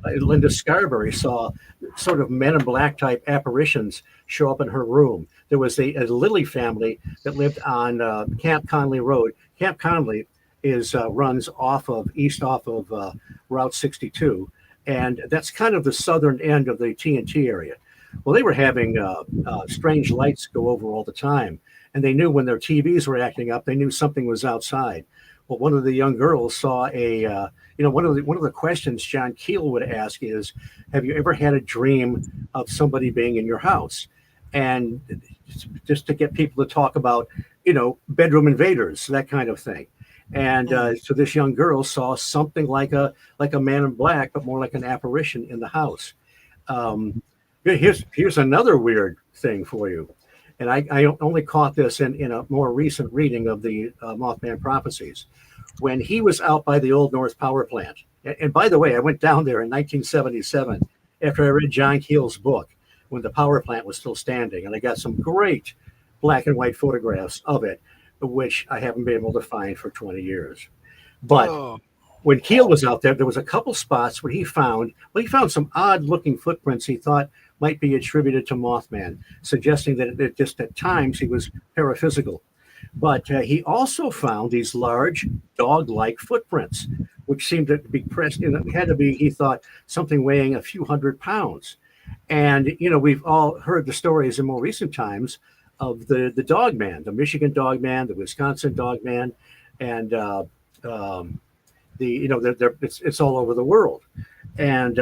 Linda Scarberry saw sort of Men in Black type apparitions show up in her room. There was a Lilly family that lived on Camp Conley Road. Camp Conley runs east off of Route 62, and that's kind of the southern end of the TNT area. Well, they were having strange lights go over all the time, and they knew when their TVs were acting up, they knew something was outside. Well, one of the young girls saw one of the questions John Keel would ask is, have you ever had a dream of somebody being in your house? And just to get people to talk about, bedroom invaders, that kind of thing. And so this young girl saw something like a man in black, but more like an apparition in the house. Here's another weird thing for you, and I only caught this in a more recent reading of the Mothman prophecies. When he was out by the Old North Power Plant, and by the way, I went down there in 1977 after I read John Keel's book when the power plant was still standing, and I got some great black and white photographs of it, which I haven't been able to find for 20 years. But when Keel was out there, there was a couple spots where he found some odd looking footprints he thought might be attributed to Mothman, suggesting that it just at times he was paraphysical. But he also found these large dog-like footprints, which seemed to be pressed in. It had to be, he thought, something weighing a few hundred pounds. And, we've all heard the stories in more recent times of the dog man, the Michigan dog man, the Wisconsin dog man, and it's all over the world. And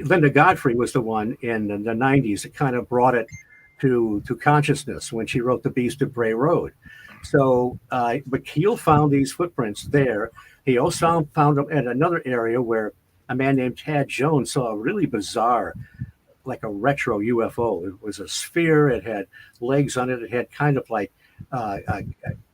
Linda Godfrey was the one in the 90s that kind of brought it to consciousness when she wrote The Beast of Bray Road. So, but Keel found these footprints there. He also found them at another area where a man named Tad Jones saw a really bizarre, like a retro UFO. It was a sphere. It had legs on it. It had kind of like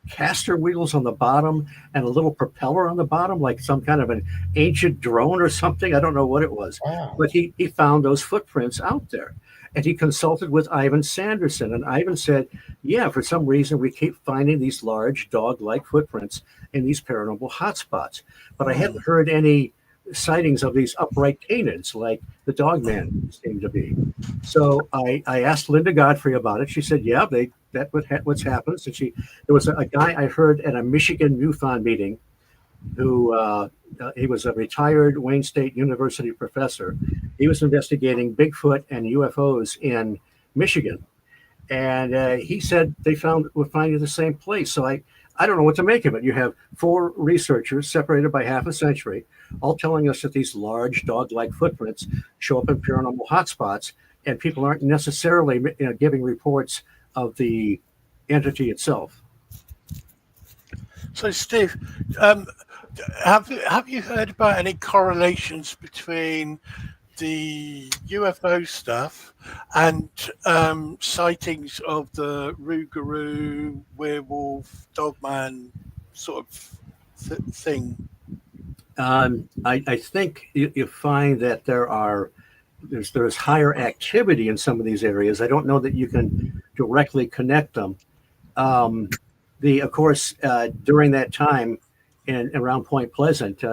caster wheels on the bottom and a little propeller on the bottom, like some kind of an ancient drone or something. I don't know what it was. Wow. But he found those footprints out there. And he consulted with Ivan Sanderson. And Ivan said, yeah, for some reason, we keep finding these large dog-like footprints in these paranormal hotspots. But I hadn't heard any sightings of these upright canids like the dog man seemed to be. So I asked Linda Godfrey about it. She said, yeah, that's what's happened. So there was a guy I heard at a Michigan MUFON meeting who he was a retired Wayne State University professor. He was investigating Bigfoot and UFOs in Michigan. And he said we're finding the same place. So I don't know what to make of it. You have 4 researchers separated by half a century, all telling us that these large dog-like footprints show up in paranormal hotspots, and people aren't necessarily giving reports of the entity itself. So, Steve, have you heard about any correlations between the UFO stuff and sightings of the Rougarou, werewolf, dogman sort of thing? I think you find that there's higher activity in some of these areas. I don't know that you can directly connect them. Of course, during that time around Point Pleasant,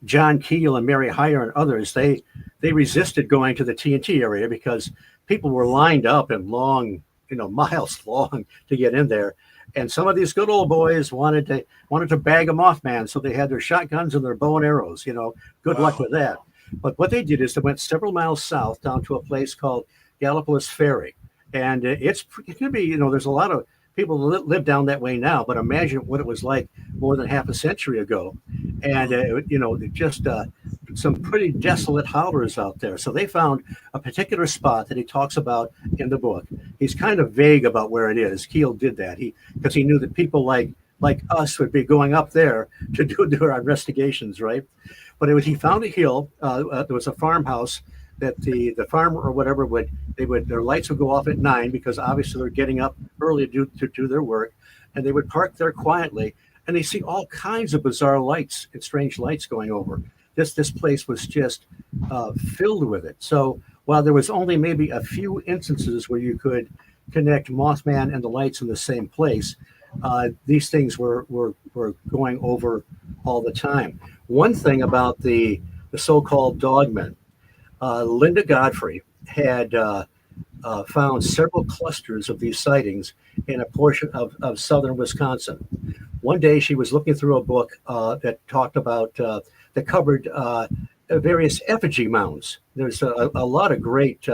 John Keel and Mary Hyre and others, they resisted going to the TNT area because people were lined up in long, miles long to get in there. And some of these good old boys wanted to bag a Mothman, so they had their shotguns and their bow and arrows. Good luck with that. But what they did is they went several miles south down to a place called Gallipolis Ferry, and it can be, there's a lot of people live down that way now, but imagine what it was like more than half a century ago. And, just some pretty desolate hollers out there. So they found a particular spot that he talks about in the book. He's kind of vague about where it is. Keel did that because he knew that people like us would be going up there to do our investigations, right? But he found a hill. There was a farmhouse that the farmer or whatever their lights would go off at 9 because obviously they're getting up early to do their work, and they would park there quietly, and they see all kinds of bizarre lights and strange lights going over. This place was just filled with it. So while there was only maybe a few instances where you could connect Mothman and the lights in the same place, these things were going over all the time. One thing about the so-called dogmen, Linda Godfrey had found several clusters of these sightings in a portion of southern Wisconsin. One day she was looking through a book that talked about, that covered various effigy mounds. There's a lot of great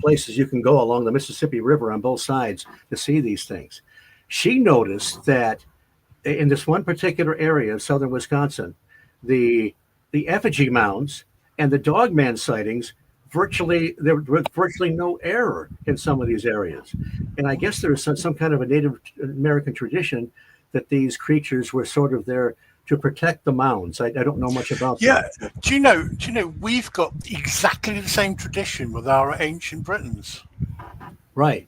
places you can go along the Mississippi River on both sides to see these things. She noticed that in this one particular area of southern Wisconsin, the effigy mounds and the dogman sightings there was virtually no error in some of these areas. And I guess there's some kind of a Native American tradition that these creatures were sort of there to protect the mounds. I don't know much about that. Yeah. Do you know we've got exactly the same tradition with our ancient Britons. Right.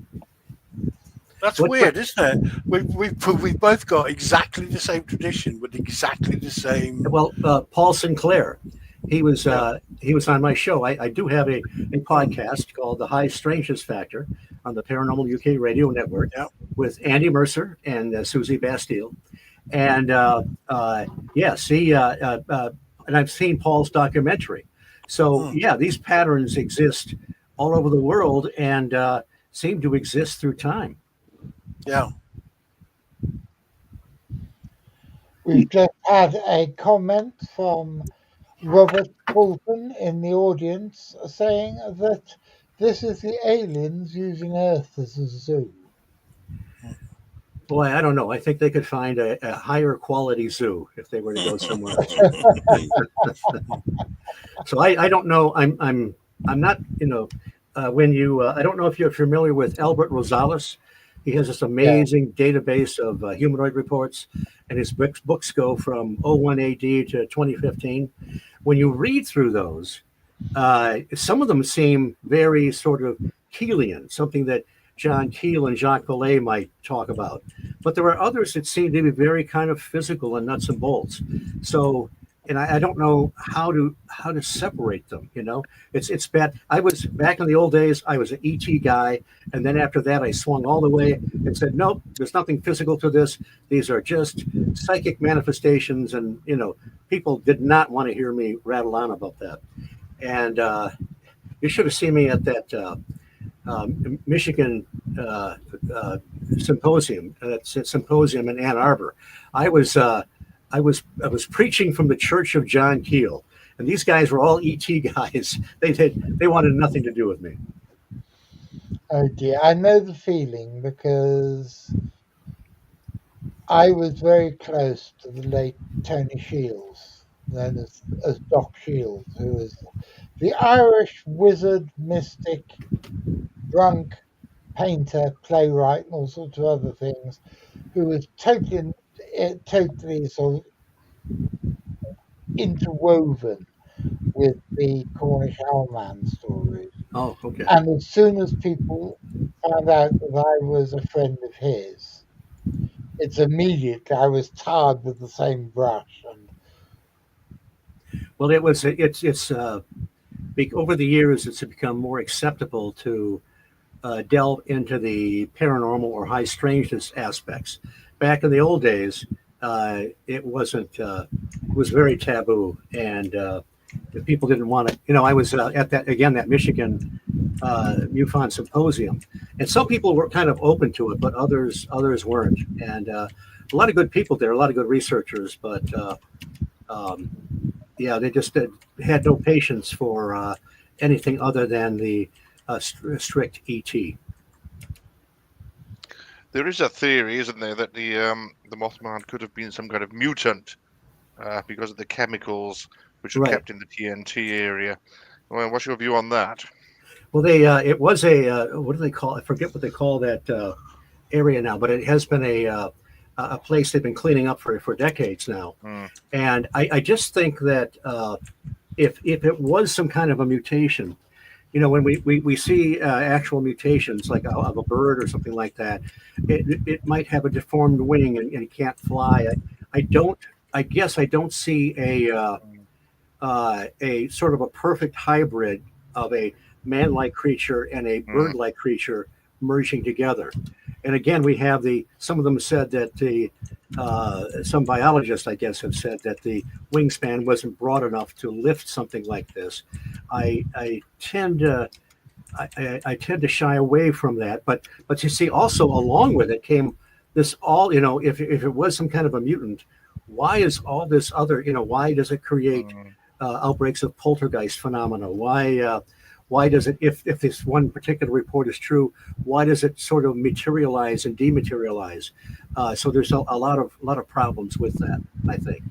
That's weird, isn't it? We've both got exactly the same tradition with exactly the same. Well, Paul Sinclair, he was on my show. I do have a podcast called The High Strangeness Factor on the Paranormal UK Radio Network with Andy Mercer and Susie Bastille. And yes, and I've seen Paul's documentary. So yeah, these patterns exist all over the world and seem to exist through time. Yeah. We've just had a comment from Robert Fulton in the audience saying that this is the aliens using Earth as a zoo. Boy, I don't know. I think they could find a higher quality zoo if they were to go somewhere else. So I don't know. I'm not, when you I don't know if you're familiar with Albert Rosales. He has this amazing database of humanoid reports, and his books go from 01 AD to 2015. When you read through those, some of them seem very sort of Keelian, something that John Keel and Jacques Vallée might talk about. But there are others that seem to be very kind of physical and nuts and bolts. So, and I don't know how to separate them. It's bad. I was back in the old days. I was an ET guy, and then after that, I swung all the way and said, nope, there's nothing physical to this. These are just psychic manifestations, and people did not want to hear me rattle on about that. And you should have seen me at that Michigan symposium. It's a symposium in Ann Arbor. I was preaching from the Church of John Keel, and these guys were all ET guys. They wanted nothing to do with me. Oh dear, I know the feeling because I was very close to the late Tony Shields, known as Doc Shields, who was the Irish wizard, mystic, drunk, painter, playwright, and all sorts of other things, who was totally sort of interwoven with the Cornish Owlman stories. Oh, okay. And as soon as people found out that I was a friend of his, it's immediate. I was tarred with the same brush. And well, it's over the years, it's become more acceptable to delve into the paranormal or high strangeness aspects. Back in the old days, it wasn't. It was very taboo, and people didn't want to. I was at that Michigan MUFON symposium, and some people were kind of open to it, but others weren't. And a lot of good people there, a lot of good researchers, but they just had no patience for anything other than the strict ET. There is a theory, isn't there, that the Mothman could have been some kind of mutant because of the chemicals which are kept in the TNT area. Well, what's your view on that? Well, it was a what do they call? I forget what they call that area now, but it has been a place they've been cleaning up for decades now. And I just think that if it was some kind of a mutation, when we see actual mutations like of a bird or something like that, it might have a deformed wing and it can't fly. I guess I don't see a sort of a perfect hybrid of a man-like creature and a bird-like creature merging together. And again, we have some of them said that some biologists, I guess, have said that the wingspan wasn't broad enough to lift something like this. I tend to shy away from that, but you see, also along with it came this if it was some kind of a mutant, why is all this other, why does it create outbreaks of poltergeist phenomena? Why does it, if this one particular report is true, why does it sort of materialize and dematerialize? So there's a lot of problems with that, I think.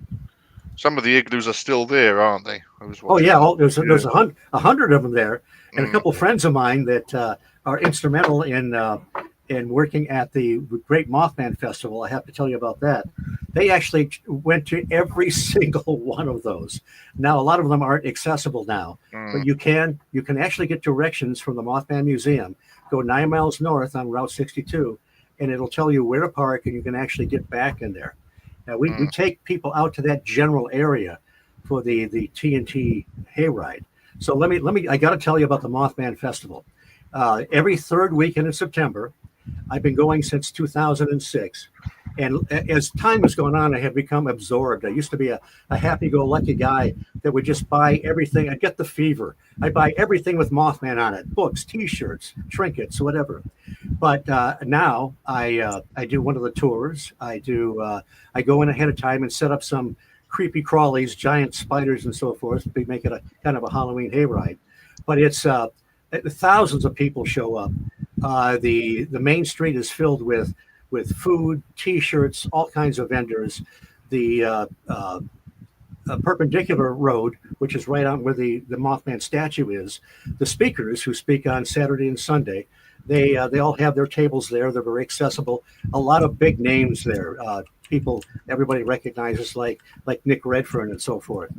some of the igloos are still there, aren't they? Oh yeah, there's 100 of them there, and a couple of friends of mine that are instrumental in working at the Great Mothman Festival. I have to tell you about that. They actually went to every single one of those. Now, a lot of them aren't accessible now, but you can actually get directions from the Mothman Museum. Go 9 miles north on Route 62, and it'll tell you where to park, and you can actually get back in there. Now, we take people out to that general area for the TNT hayride. So let me. I got to tell you about the Mothman Festival. Every third weekend in September. I've been going since 2006. And as time has gone on, I have become absorbed. I used to be a happy-go-lucky guy that would just buy everything. I'd get the fever. I'd buy everything with Mothman on it, books, T-shirts, trinkets, whatever. But now I do one of the tours. I go in ahead of time and set up some creepy crawlies, giant spiders and so forth. We make it a kind of a Halloween hayride. But it's thousands of people show up. The main street is filled with food, T-shirts, all kinds of vendors. The perpendicular road, which is right on where the Mothman statue is, the speakers who speak on Saturday and Sunday, they all have their tables there. They're very accessible. A lot of big names there. People everybody recognizes like Nick Redfern and so forth.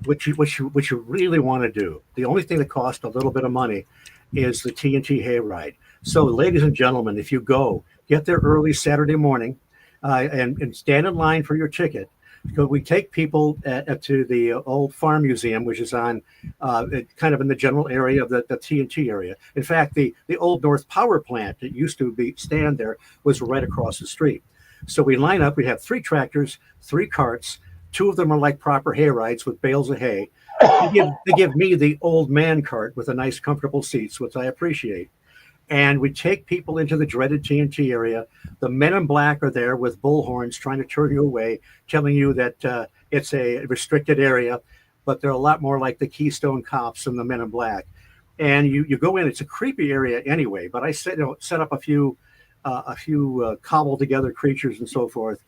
What you really want to do, the only thing that costs a little bit of money is the TNT hayride. So, ladies and gentlemen, if you get there early Saturday morning and stand in line for your ticket, because we take people to the old farm museum, which is on kind of in the general area of the TNT area. In fact, the old North Power Plant that used to stand there was right across the street. So we line up. We have 3 tractors, 3 carts. 2 of them are like proper hay rides with bales of hay. They give me the old man cart with a nice, comfortable seats, which I appreciate. And we take people into the dreaded TNT area. The men in black are there with bullhorns trying to turn you away, telling you that it's a restricted area, but they're a lot more like the Keystone Cops than the men in black. And you go in. It's a creepy area anyway, but I set up a few cobbled together creatures and so forth.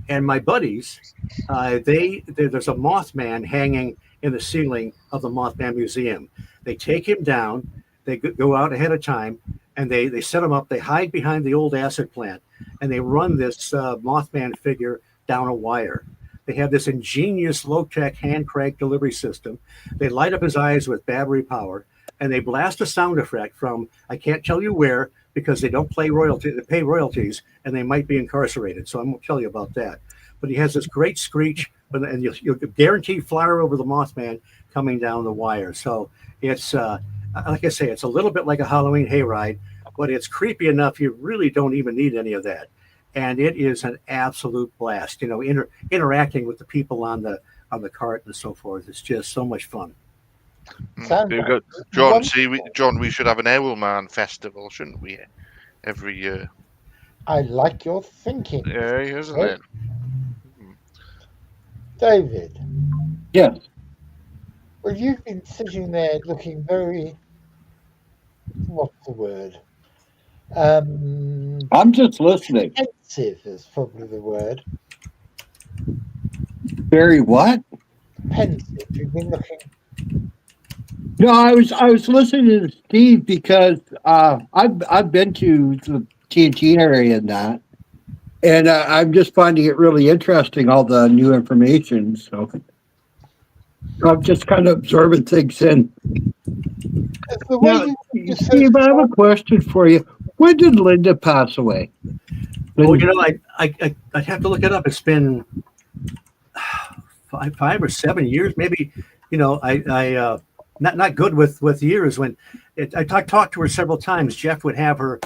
And my buddies, there's a Mothman hanging in the ceiling of the Mothman Museum. They take him down. They go out ahead of time, and they set him up. They hide behind the old acid plant, and they run this Mothman figure down a wire. They have this ingenious low-tech hand crank delivery system. They light up his eyes with battery power, and they blast a sound effect from I can't tell you where, because they don't pay royalties, and they might be incarcerated. So I won't tell you about that. But he has this great screech, and you'll guarantee fly over the Mothman coming down the wire. So it's, like I say, it's a little bit like a Halloween hayride, but it's creepy enough you really don't even need any of that. And it is an absolute blast. Interacting with the people on the cart and so forth. It's just so much fun. John, we should have an Owlman festival, shouldn't we? Every year. I like your thinking. Yeah, isn't it? David. Yes. Well, you've been sitting there looking very. What's the word? I'm just listening. Pensive is probably the word. Very what? Pensive. You've been looking. No, I was listening to Steve because I've been to the TNT area and I'm just finding it really interesting, all the new information. So I'm just kind of absorbing things in. Now, Steve, I have a question for you. When did Linda pass away? I'd have to look it up. It's been 5 or 7 years, maybe. I not good with years. When I talked to her several times, Jeff would have her.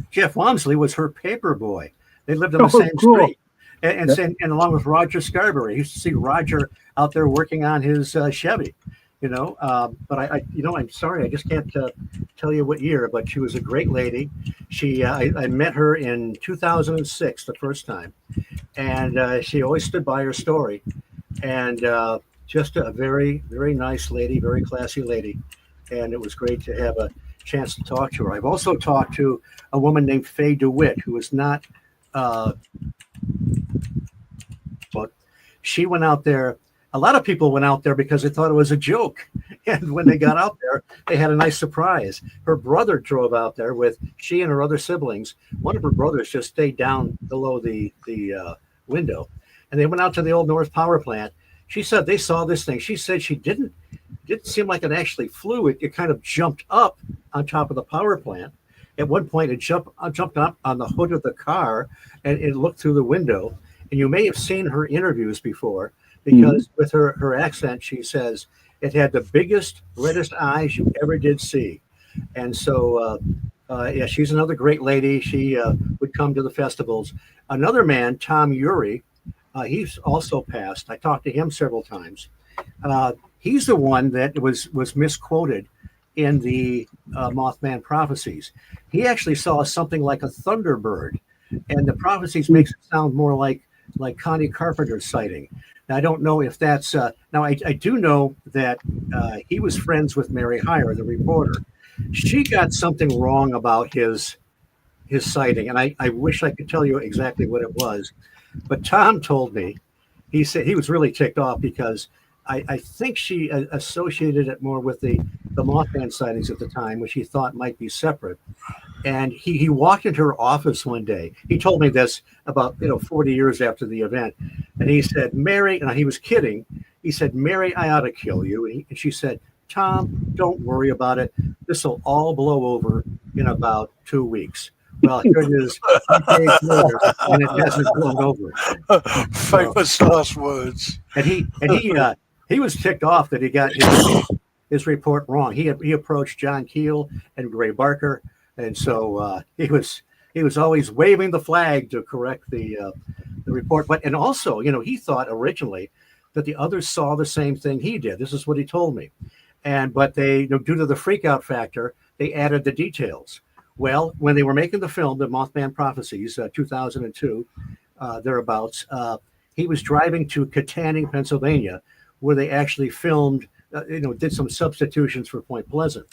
Jeff Walmsley was her paper boy. They lived on the same street, and along with Roger Scarborough, I used to see Roger out there working on his Chevy. But I'm sorry, I just can't tell you what year. But she was a great lady. I met her in 2006 the first time, and she always stood by her story, and just a very, very nice lady, very classy lady, and it was great to have a chance to talk to her. I've also talked to a woman named Faye DeWitt, who is not But she went out there. A lot of people went out there because they thought it was a joke. And when they got out there, they had a nice surprise. Her brother drove out there with she and her other siblings. One of her brothers just stayed down below the window. And they went out to the old North Power Plant. She said they saw this thing. She said she didn't seem like it actually flew. It kind of jumped up on top of the power plant. At one point, it jumped up on the hood of the car, and it looked through the window. And you may have seen her interviews before, because with her accent, she says it had the biggest, reddest eyes you ever did see. And so, yeah, she's another great lady. She would come to the festivals. Another man, Tom Urey, he's also passed. I talked to him several times. He's the one that was misquoted in the Mothman prophecies. He actually saw something like a thunderbird, and the prophecies makes it sound more like Connie Carpenter's sighting. Now, I don't know if that's now. I do know that he was friends with Mary Hyre, the reporter. She got something wrong about his sighting, and I wish I could tell you exactly what it was. But Tom told me, he said he was really ticked off because I think she associated it more with the Mothman sightings at the time, which he thought might be separate. And he walked into her office one day. He told me this about 40 years after the event, and he said, "Mary," and he was kidding. He said, "Mary, I ought to kill you." And she said, "Tom, don't worry about it. This will all blow over in about 2 weeks." Well, here it is, 2 days later, and it hasn't blown over. Famous last words. And he was ticked off that he got his report wrong. He approached John Keel and Gray Barker, and so he was always waving the flag to correct the report. And also, he thought originally that the others saw the same thing he did. This is what he told me. But they, due to the freakout factor, they added the details. Well, when they were making the film, The Mothman Prophecies, 2002, thereabouts, he was driving to Katanning, Pennsylvania, where they actually filmed, did some substitutions for Point Pleasant.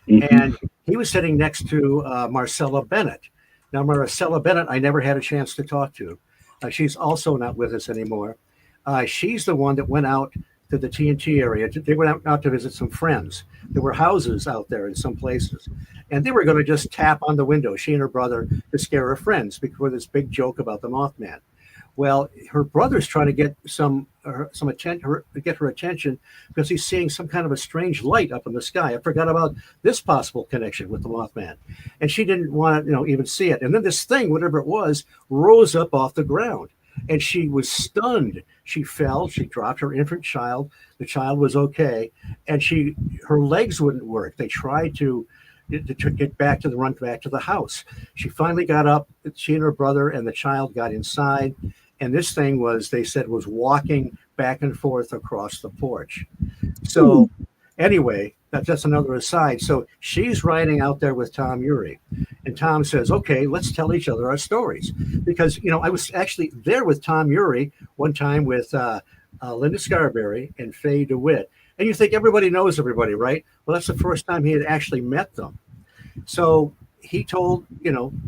Mm-hmm. And he was sitting next to Marcella Bennett. Now, Marcella Bennett, I never had a chance to talk to. She's also not with us anymore. She's the one that went out to the TNT area. They went out to visit some friends. There were houses out there in some places. And they were going to just tap on the window, she and her brother, to scare her friends before this big joke about the Mothman. Well, her brother's trying to get some attention, get her attention, because he's seeing some kind of a strange light up in the sky. I forgot about this possible connection with the Mothman, and she didn't want to, even see it. And then this thing, whatever it was, rose up off the ground, and she was stunned. She fell. She dropped her infant child. The child was okay, and her legs wouldn't work. They tried to get back to the house. She finally got up. She and her brother and the child got inside. And this thing they said was walking back and forth across the porch. So anyway, that's another aside. So she's riding out there with Tom Urey. And Tom says, "Okay, let's tell each other our stories." Because, I was actually there with Tom Urey one time with Linda Scarberry and Faye DeWitt. And you think everybody knows everybody, right? Well, that's the first time he had actually met them. So he told,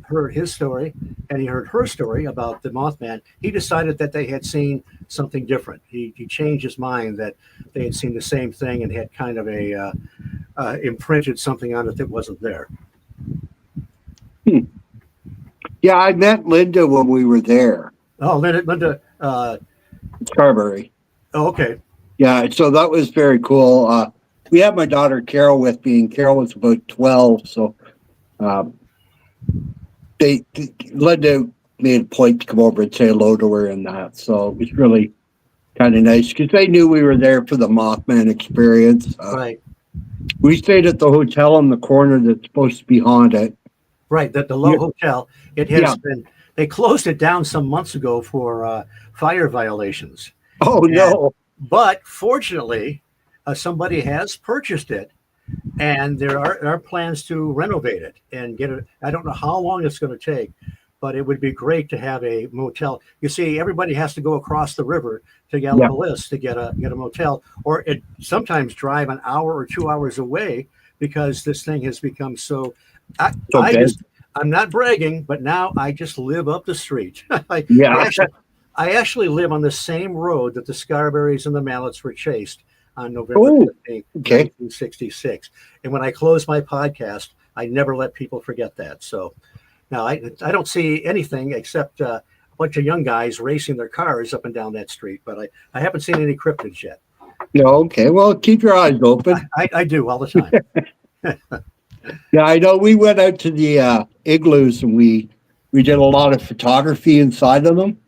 her his story, and he heard her story about the Mothman. He decided that they had seen something different. He changed his mind that they had seen the same thing and had kind of imprinted something on it that wasn't there. Yeah, I met Linda when we were there. Oh, Linda Scarberry. Oh, okay. Yeah, so that was very cool. We had my daughter Carol with me, and Carol was about 12, so Linda made a point to come over and say hello to her and that. So it was really kind of nice because they knew we were there for the Mothman experience. Right. We stayed at the hotel in the corner that's supposed to be haunted. Right, the Low Hotel. It has been. They closed it down some months ago for fire violations. Oh, no. But fortunately, somebody has purchased it, and there are plans to renovate it and get it. I don't know how long it's going to take, but it would be great to have a motel. You see, everybody has to go across the river to Gallipolis to get a motel, or it sometimes drive an hour or 2 hours away because this thing has become so. I'm not bragging, but now I just live up the street. Yeah. I actually live on the same road that the Scarberries and the Mallets were chased on November Oh, 15th, okay. 1966. And when I close my podcast, I never let people forget that. So now I don't see anything except a bunch of young guys racing their cars up and down that street, but I haven't seen any cryptids yet. No, okay. Well, keep your eyes open. I do all the time. Yeah, I know we went out to the igloos and we did a lot of photography inside of them.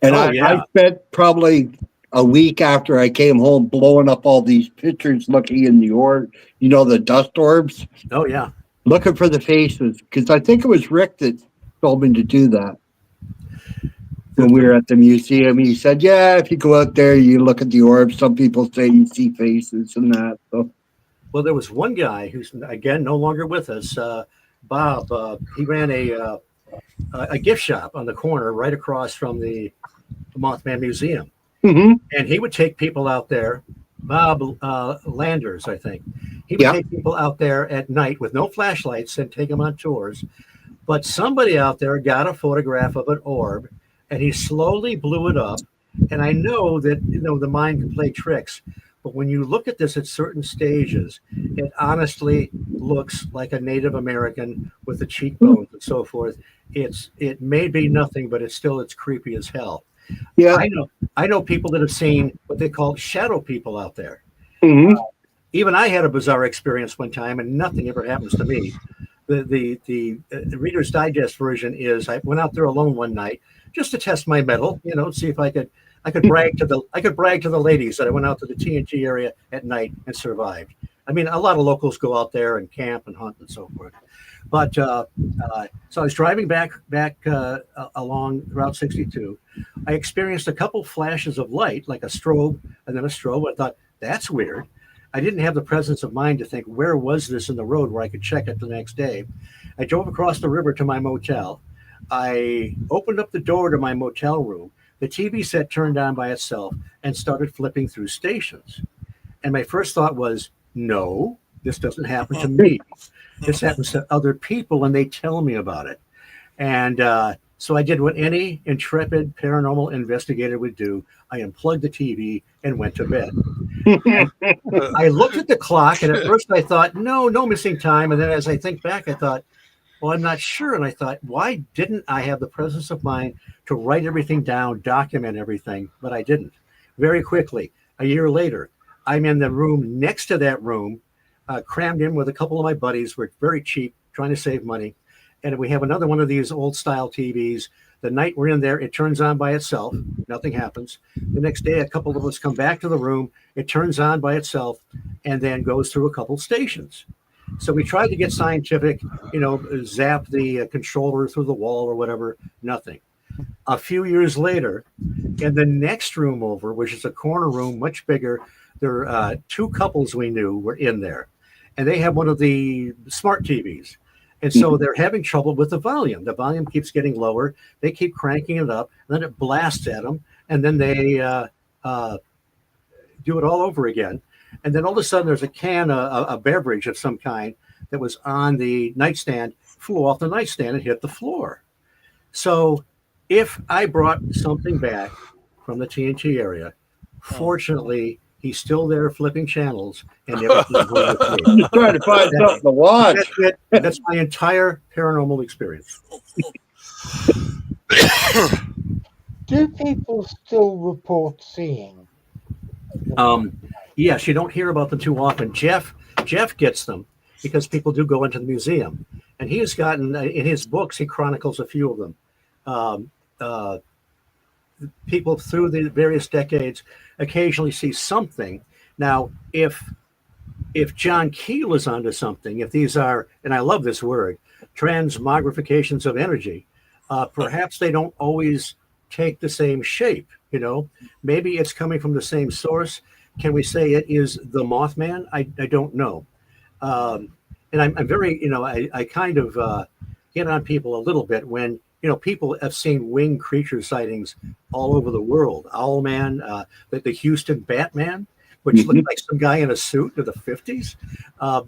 And Oh, I yeah. spent probably a week after I came home blowing up all these pictures, looking in the orb, the dust orbs, Oh, yeah. looking for the faces. Because I think it was Rick that told me to do that when we were at the museum. He said, yeah, if you go out there, you look at the orbs. Some people say you see faces and that. So. Well, there was one guy who's, again, no longer with us, Bob. He ran a gift shop on the corner right across from the Mothman Museum. Mm-hmm. And he would take people out there, Bob Landers, I think. He would take people out there at night with no flashlights and take them on tours. But somebody out there got a photograph of an orb, and he slowly blew it up. And I know that, the mind can play tricks. But when you look at this at certain stages, it honestly looks like a Native American with the cheekbones and so forth. It may be nothing, but it's creepy as hell. Yeah. I know people that have seen what they call shadow people out there. Mm-hmm. Even I had a bizarre experience one time, and nothing ever happens to me. The Reader's Digest version is I went out there alone one night just to test my mettle, see if I could brag to the ladies that I went out to the TNT area at night and survived. I mean, a lot of locals go out there and camp and hunt and so forth. But so I was driving back along Route 62. I experienced a couple flashes of light, like a strobe and then a strobe. I thought, that's weird. I didn't have the presence of mind to think, where was this in the road where I could check it the next day? I drove across the river to my motel. I opened up the door to my motel room. The TV set turned on by itself and started flipping through stations. And my first thought was, no, this doesn't happen to me. This happens to other people, and they tell me about it. And so I did what any intrepid paranormal investigator would do. I unplugged the TV and went to bed. I looked at the clock, and at first I thought, no missing time. And then as I think back, I thought, well, I'm not sure. And I thought, why didn't I have the presence of mind to write everything down, document everything? But I didn't. Very quickly, a year later, I'm in the room next to that room, crammed in with a couple of my buddies. We're very cheap, trying to save money. And we have another one of these old style TVs. The night we're in there, it turns on by itself. Nothing happens. The next day, a couple of us come back to the room. It turns on by itself and then goes through a couple stations. So we tried to get scientific, zap the controller through the wall or whatever. Nothing. A few years later, in the next room over, which is a corner room, much bigger, there are two couples we knew were in there. And they have one of the smart TVs. And so they're having trouble with the volume. The volume keeps getting lower. They keep cranking it up. And then it blasts at them. And then they do it all over again. And then all of a sudden, there's a can, a beverage of some kind that was on the nightstand, flew off the nightstand and hit the floor. So if I brought something back from the TNT area, fortunately, he's still there flipping channels and everything's going with me. Just trying to find something to watch. That's it. That's my entire paranormal experience. Do people still report seeing? Yes, you don't hear about them too often. Jeff gets them because people do go into the museum, and he has gotten in his books. He chronicles a few of them. People through the various decades occasionally see something. Now, if John Keel is onto something, if these are, and I love this word, transmogrifications of energy, perhaps they don't always take the same shape. Maybe it's coming from the same source. Can we say it is the Mothman? I don't know. And I'm very, I kind of get on people a little bit when, people have seen winged creature sightings all over the world. Owlman, the Houston Batman. which looked like some guy in a suit of the 50s.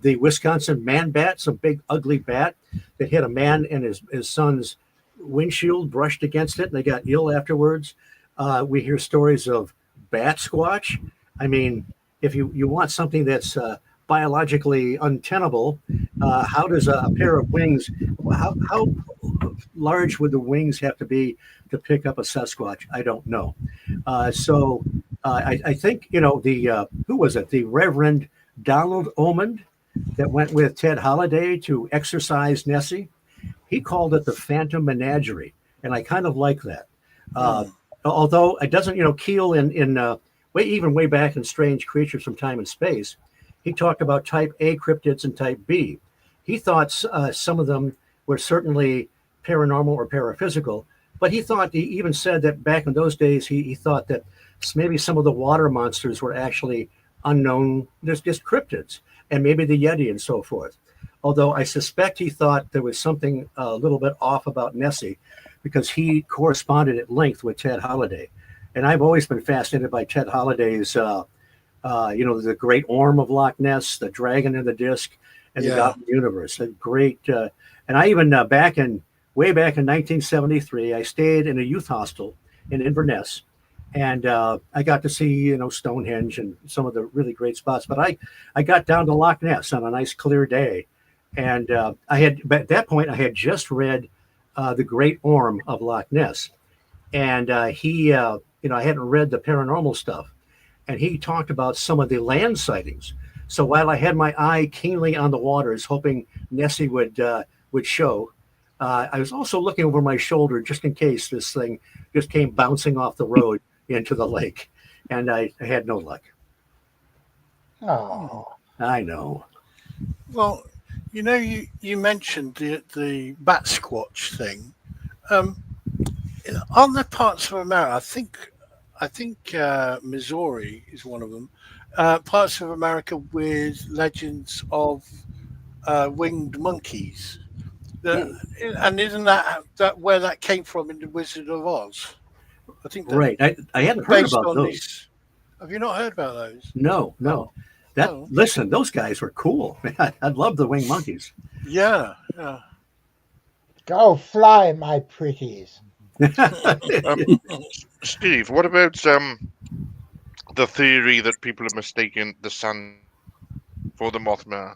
The Wisconsin man bat, some big ugly bat that hit a man and his son's windshield, brushed against it, and they got ill afterwards. We hear stories of bat squatch. I mean, if you want something that's biologically untenable, how does a pair of wings, how large would the wings have to be to pick up a Sasquatch? I don't know. I think, who was it? The Reverend Donald Omond that went with Ted Holliday to exorcise Nessie. He called it the Phantom Menagerie, and I kind of like that. Although it doesn't, Keel way back in Strange Creatures from Time and Space, he talked about type A cryptids and type B. He thought some of them were certainly paranormal or paraphysical, but he even said that back in those days, he thought that maybe some of the water monsters were actually unknown, just cryptids, and maybe the Yeti and so forth. Although I suspect he thought there was something a little bit off about Nessie because he corresponded at length with Ted Holliday. And I've always been fascinated by Ted Holliday's, the Great Orm of Loch Ness, the Dragon in the Disc, and the Goblin Universe. A great, and I even way back in 1973, I stayed in a youth hostel in Inverness, and I got to see Stonehenge and some of the really great spots. But I got down to Loch Ness on a nice clear day, and at that point I had just read the Great Orm of Loch Ness, and I hadn't read the paranormal stuff, and he talked about some of the land sightings. So while I had my eye keenly on the waters, hoping Nessie would show, I was also looking over my shoulder just in case this thing just came bouncing off the road into the lake, and I had no luck. Oh, I know. Well, you mentioned the bat squatch thing. On the parts of America, I think Missouri is one of them. Parts of America with legends of winged monkeys. And isn't that where that came from in the Wizard of Oz? I think Right. I hadn't heard about those. Have you not heard about those? No. Listen, those guys were cool. I love the winged monkeys. Yeah. go fly, my pretties. Steve, what about the theory that people have mistaken the sun for the Mothman?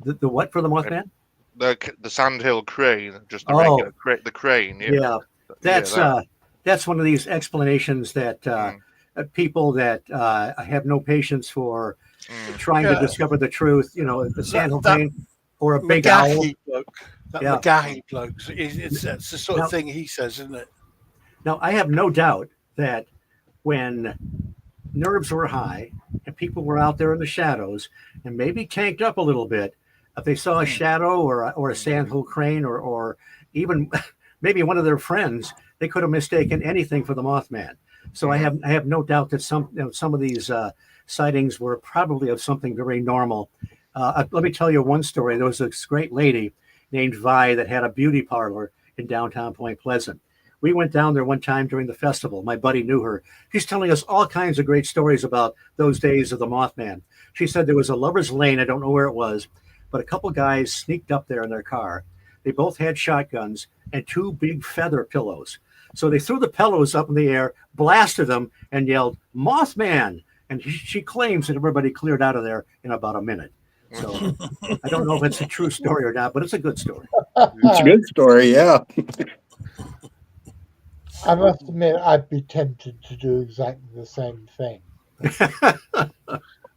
The what for the Mothman? The Sandhill crane, just the regular the crane. Yeah, that's one of these explanations that people that have no patience for trying to discover the truth. The Sandhill crane or a big owl. That McGahey bloke. That's the sort of thing he says, isn't it? Now, I have no doubt that when nerves were high and people were out there in the shadows and maybe tanked up a little bit, if they saw a shadow or a sandhill crane or even maybe one of their friends, they could have mistaken anything for the Mothman. So I have no doubt that some of these sightings were probably of something very normal. Let me tell you one story. There was this great lady named Vi that had a beauty parlor in downtown Point Pleasant. We went down there one time during the festival. My buddy knew her. She's telling us all kinds of great stories about those days of the Mothman. She said there was a lover's lane. I don't know where it was, but a couple guys sneaked up there in their car. They both had shotguns and two big feather pillows. So they threw the pillows up in the air, blasted them, and yelled, "Mothman!" And she claims that everybody cleared out of there in about a minute. So I don't know if it's a true story or not, but it's a good story. It's a good story, yeah. I must admit, I'd be tempted to do exactly the same thing.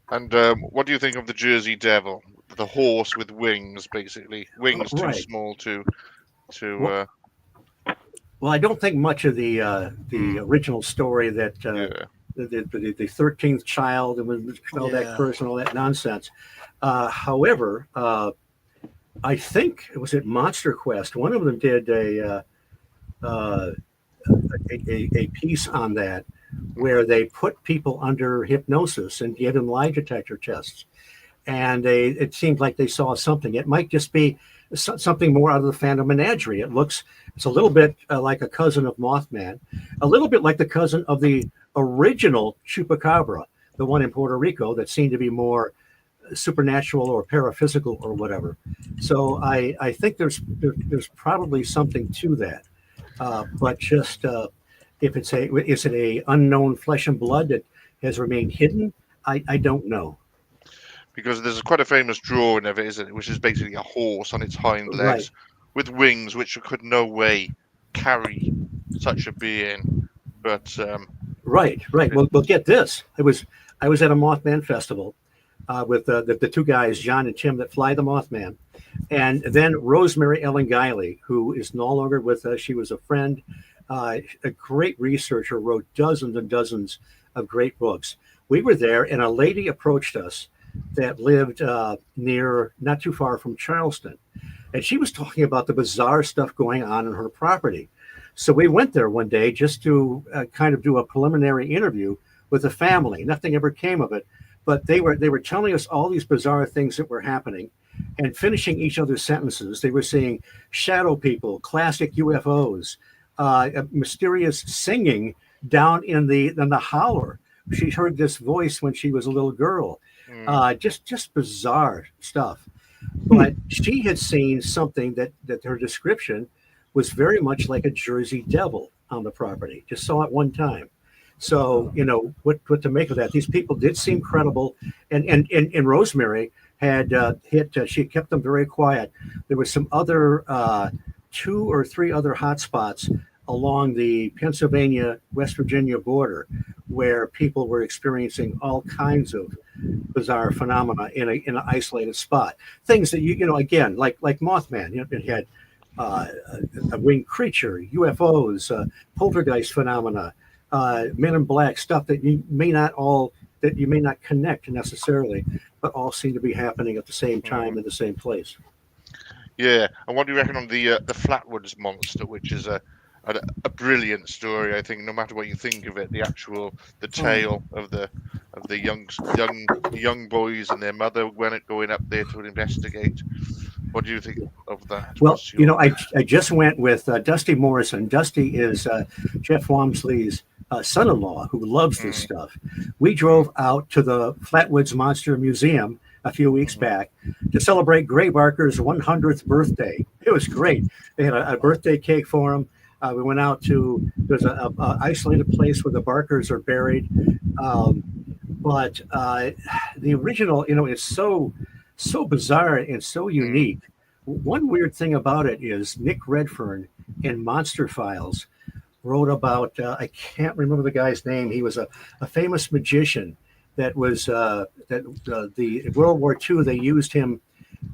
And what do you think of the Jersey Devil? The horse with wings, basically. Wings too small to. Well, I don't think much of the original story that the 13th child and that curse and all that nonsense. However, I think it was at Monster Quest. One of them did a piece on that where they put people under hypnosis and gave them lie detector tests, and it seemed like they saw something. It might just be something more out of the Phantom Menagerie. It's a little bit like a cousin of Mothman, a little bit like the cousin of the original Chupacabra, the one in Puerto Rico that seemed to be more supernatural or paraphysical or whatever. So I think there's probably something to that. But just if is it a unknown flesh and blood that has remained hidden? I don't know. Because there's quite a famous drawing of it, isn't it? Which is basically a horse on its hind legs with wings, which could no way carry such a being. But right. Well, get this. I was at a Mothman festival with the two guys, John and Tim, that fly the Mothman, and then Rosemary Ellen Guiley, who is no longer with us. She was a friend, a great researcher, wrote dozens and dozens of great books. We were there, and a lady approached us that lived near, not too far from Charleston, and she was talking about the bizarre stuff going on in her property. So we went there one day just to kind of do a preliminary interview with the family. Nothing ever came of it, but they were telling us all these bizarre things that were happening, and finishing each other's sentences. They were seeing shadow people, classic UFOs, mysterious singing down in the holler. She heard this voice when she was a little girl. Just bizarre stuff. But she had seen something that her description was very much like a Jersey devil on the property. Just saw it one time. So, what to make of that? These people did seem credible. And Rosemary had she had kept them very quiet. There was some other 2 or 3 other hot spots along the Pennsylvania-West Virginia border where people were experiencing all kinds of bizarre phenomena in an isolated spot. Things that again, like Mothman, it had a winged creature, UFOs, poltergeist phenomena, Men in Black, stuff that you may not connect necessarily, but all seem to be happening at the same time in the same place. Yeah, and what do you reckon on the Flatwoods Monster, which is a brilliant story? I think no matter what you think of it, the tale of the young boys and their mother going up there to investigate. What do you think of that? Well, I just went with Dusty Morrison. Dusty is Jeff Wamsley's son-in-law who loves this stuff. We drove out to the Flatwoods Monster Museum a few weeks back to celebrate Gray Barker's 100th birthday. It was great. They had a birthday cake for him. We went out to, there's a isolated place where the Barkers are buried. But the original, it's so bizarre and so unique. One weird thing about it is Nick Redfern in Monster Files wrote about, I can't remember the guy's name. He was a famous magician that was, the World War II, they used him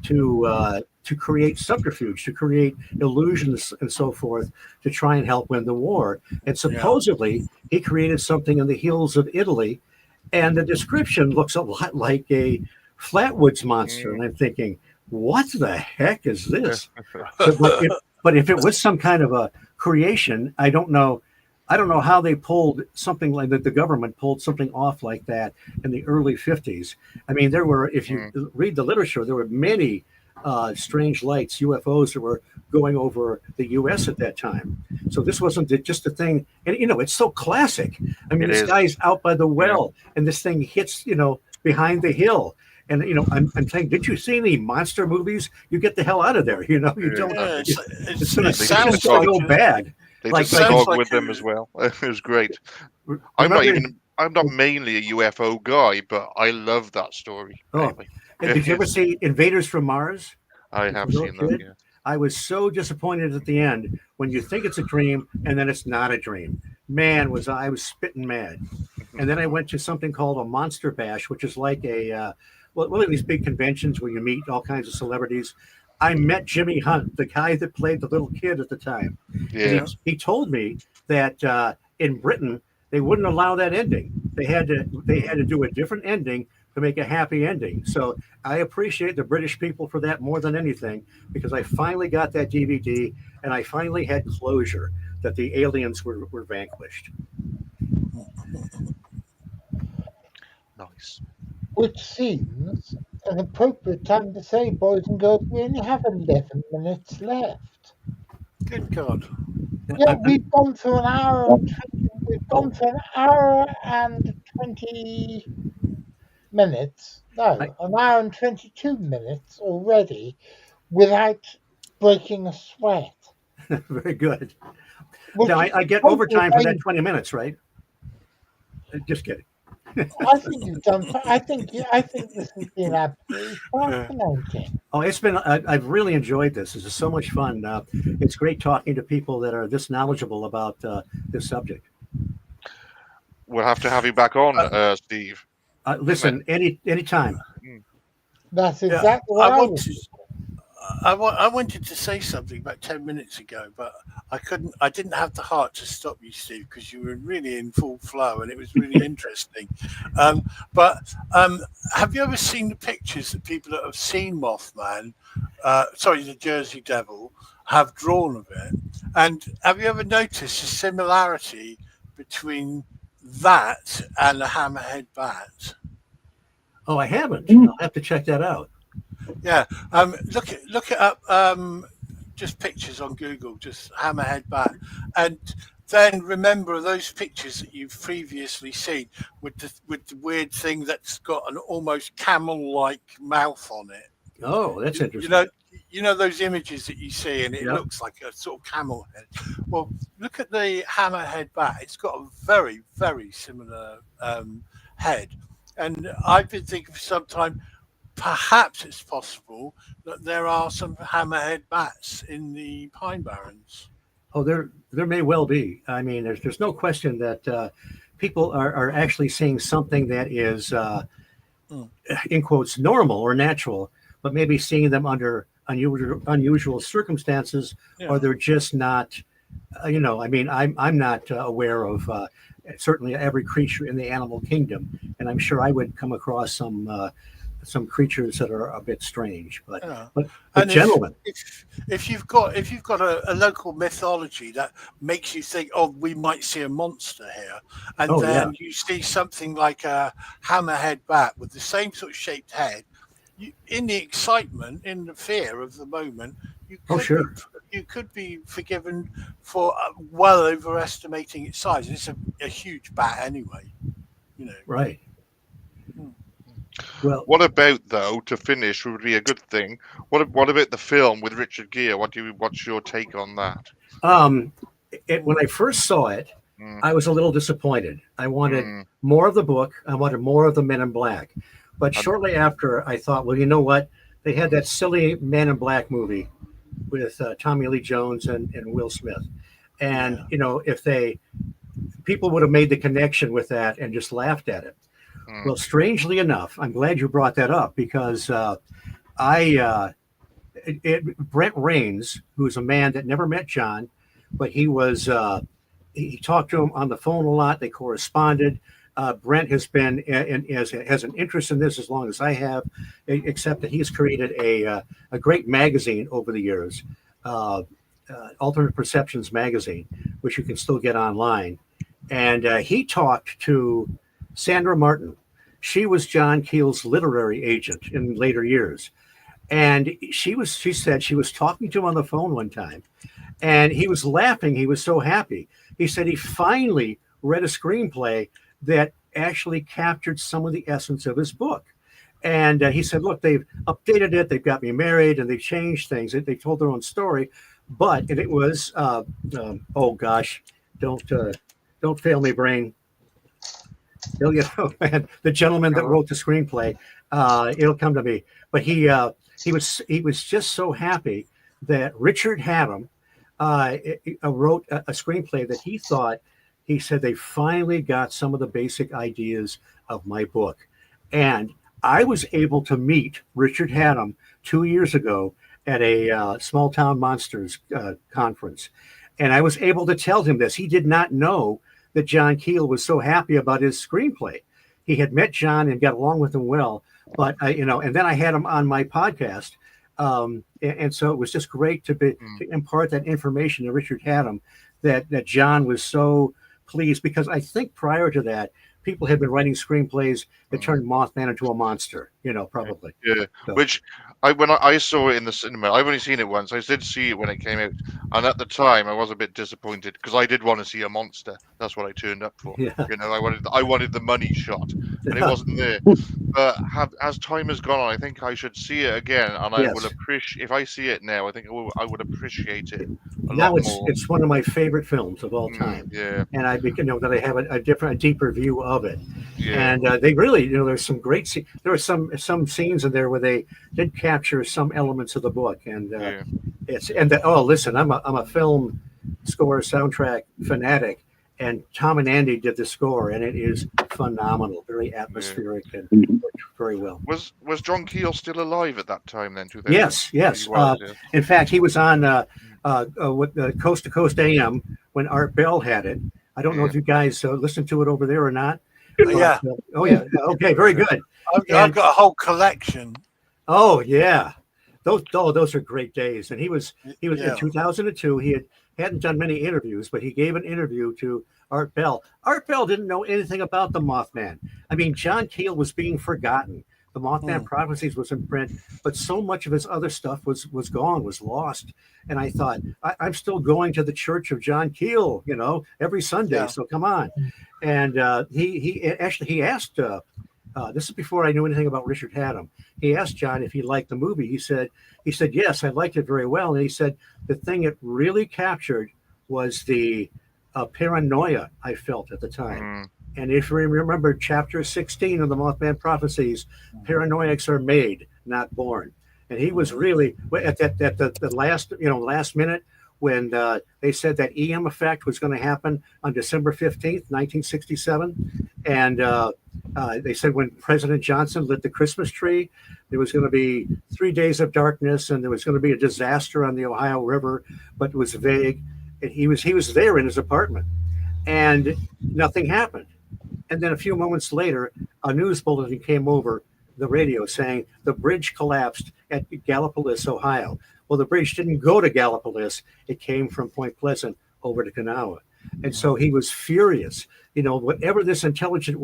to create subterfuge, to create illusions and so forth, to try and help win the war. And supposedly he created something in the hills of Italy, and the description looks a lot like a Flatwoods monster. And I'm thinking, what the heck is this? But if it was some kind of a creation, I don't know how they pulled something like that. The government pulled something off like that in the early 50s. I mean, there were, if you read the literature, there were many strange lights, UFOs, that were going over the U.S. at that time. So this wasn't just a thing. And, it's so classic. I mean, this guy's out by the well and this thing hits, behind the hill. And, I'm saying, did you see any monster movies? You get the hell out of there. You don't. It sounds so bad. They took the dog with them as well. It was great. I'm not mainly a UFO guy, but I love that story. Anyway. Did you ever see Invaders from Mars? I have seen that, yeah. I was so disappointed at the end when you think it's a dream and then it's not a dream. Man, I was spitting mad. And then I went to something called a Monster Bash, which is like one of these big conventions where you meet all kinds of celebrities. I met Jimmy Hunt, the guy that played the little kid at the time. Yeah. He told me that in Britain they wouldn't allow that ending. They had to do a different ending to make a happy ending. So I appreciate the British people for that more than anything, because I finally got that DVD and I finally had closure that the aliens were vanquished. Nice. Which seems an appropriate time to say, boys and girls, we only have 11 minutes left. Good God. Yeah, we've gone through an hour and 20, we've gone for an hour and 20 minutes. No, an hour and 22 minutes already without breaking a sweat. Very good. Which Now is I get total overtime for that amazing. 20 minutes, right? Just kidding. I think you've done. I think this has been absolutely fascinating. Oh, it's been. I've really enjoyed this. This is so much fun. It's great talking to people that are this knowledgeable about this subject. We'll have to have you back on, Steve. Listen, anytime. That's Yeah, exactly what I I want was. to. I wanted to say something about 10 minutes ago, but I couldn't. I didn't have the heart to stop you, Steve, because you were really in full flow and it was really interesting. But have you ever seen the pictures that people that have seen Mothman, sorry, the Jersey Devil, have drawn of it? And have you ever noticed a similarity between that and the hammerhead bat? Oh, I haven't. I'll have to check that out. Yeah, look it up. Just pictures on Google, just hammerhead bat, and then remember those pictures that you've previously seen with the weird thing that's got an almost camel-like mouth on it. Oh, that's You interesting. know those images that you see, and it Yep. looks like a sort of camel head. Well, look at the hammerhead bat. It's got a very, very similar head, and I've been thinking for some time. Perhaps it's possible that there are some hammerhead bats in the Pine Barrens. Oh, there may well be. I mean, there's no question that people are actually seeing something that is Mm. in quotes normal or natural, but maybe seeing them under unusual circumstances, Yeah. or they're just not. I mean, I'm not aware of certainly every creature in the animal kingdom, and I'm sure I would come across some creatures that are a bit strange. But Yeah. but, And gentlemen, if you've got a local mythology that makes you think, oh, we might see a monster here, and oh then yeah, you see something like a hammerhead bat with the same sort of shaped head, in the excitement, in the fear of the moment, oh sure, you could be forgiven for well overestimating its size. It's a huge bat anyway, you know. right. Well, What about, though, to finish would be a good thing? What about the film with Richard Gere? What's your take on that? when I first saw it, Mm. I was a little disappointed. I wanted Mm. more of the book. I wanted more of the Men in Black. But shortly after, I thought, well, you know what? They had that silly Man in Black movie with Tommy Lee Jones and Will Smith, and if people would have made the connection with that and just laughed at it. Mm. Well, strangely enough, I'm glad you brought that up because Brent Rains, who's a man that never met John, but he talked to him on the phone a lot. They corresponded. Brent has been has an interest in this as long as I have, except that he's created a great magazine over the years, Alternate Perceptions magazine, which you can still get online. And he talked to Sandra Martin. She was John Keel's literary agent in later years. And she said she was talking to him on the phone one time, and he was laughing. He was so happy. He said he finally read a screenplay that actually captured some of the essence of his book. And he said, look, they've updated it. They've got me married and they've changed things. They told their own story. And it was, oh gosh, don't fail me, brain. Man, the gentleman that wrote the screenplay, it'll come to me. But he was just so happy that Richard Hatem wrote a screenplay that he said they finally got some of the basic ideas of my book. And I was able to meet Richard Hatem 2 years ago at a Small Town Monsters conference. And I was able to tell him this. He did not know that John Keel was so happy about his screenplay. He had met John and got along with him well, but and then I had him on my podcast. And so it was just great to impart that information to Richard Hatem that John was so pleased, because I think prior to that, people had been writing screenplays that turned Mothman into a monster, probably. Yeah, So. which when I saw it in the cinema, I've only seen it once. I did see it when it came out, and at the time I was a bit disappointed because I did want to see a monster. That's what I turned up for. Yeah. I wanted the money shot, and it wasn't there. But as time has gone on, I think I should see it again, and I will appreciate. If I see it now, I think I would appreciate it a lot more. It's one of my favorite films of all time. Yeah, and I that I have a deeper view of it. yeah, And they really, there's some great there were some scenes in there where they did capture some elements of the book, and yeah. Listen, I'm a film score soundtrack fanatic, and Tom and Andy did the score, and it is phenomenal, very atmospheric and worked very well. Was John Keel still alive at that time then? 2000? Yes. In fact, he was on with Coast to Coast AM when Art Bell had it. I don't know if you guys listened to it over there or not. Yeah. Yeah. Okay. Very good. I've got a whole collection. Oh yeah, those are great days. And he was in 2002. He hadn't done many interviews, but he gave an interview to Art Bell. Art Bell didn't know anything about the Mothman. I mean, John Keel was being forgotten. The Mothman Prophecies was in print, but so much of his other stuff was gone, was lost. And I thought, I'm still going to the Church of John Keel, every Sunday. Yeah. So come on. And he asked. This is before I knew anything about Richard Hatem. He asked John if he liked the movie. He said, yes, I liked it very well. And he said, the thing it really captured was the paranoia I felt at the time. And if you remember chapter 16 of the Mothman Prophecies, paranoiacs are made, not born. And he was really at the last minute when they said that EM effect was going to happen on December 15th, 1967. And they said when President Johnson lit the Christmas tree, there was going to be 3 days of darkness and there was going to be a disaster on the Ohio River, but it was vague. And he was there in his apartment and nothing happened. And then a few moments later, a news bulletin came over the radio saying the bridge collapsed at Gallipolis, Ohio. Well, the bridge didn't go to Gallipolis. It came from Point Pleasant over to Kanawha. And so he was furious. Whatever this intelligence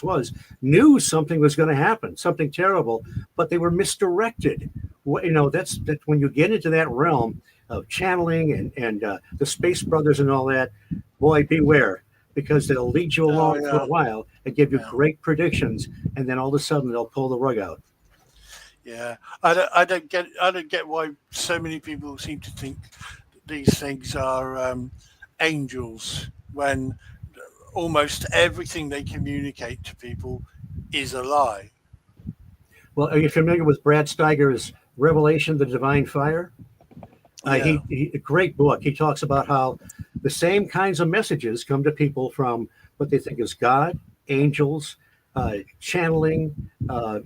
was, knew something was going to happen, something terrible, but they were misdirected. That's when you get into that realm of channeling and the Space Brothers and all that, boy, beware, because they'll lead you along for a while and give you great predictions, and then all of a sudden they'll pull the rug out. Yeah, I don't get why so many people seem to think that these things are angels when almost everything they communicate to people is a lie. Well, are you familiar with Brad Steiger's Revelation, the Divine Fire? He a great book. He talks about how the same kinds of messages come to people from what they think is God, angels, channeling,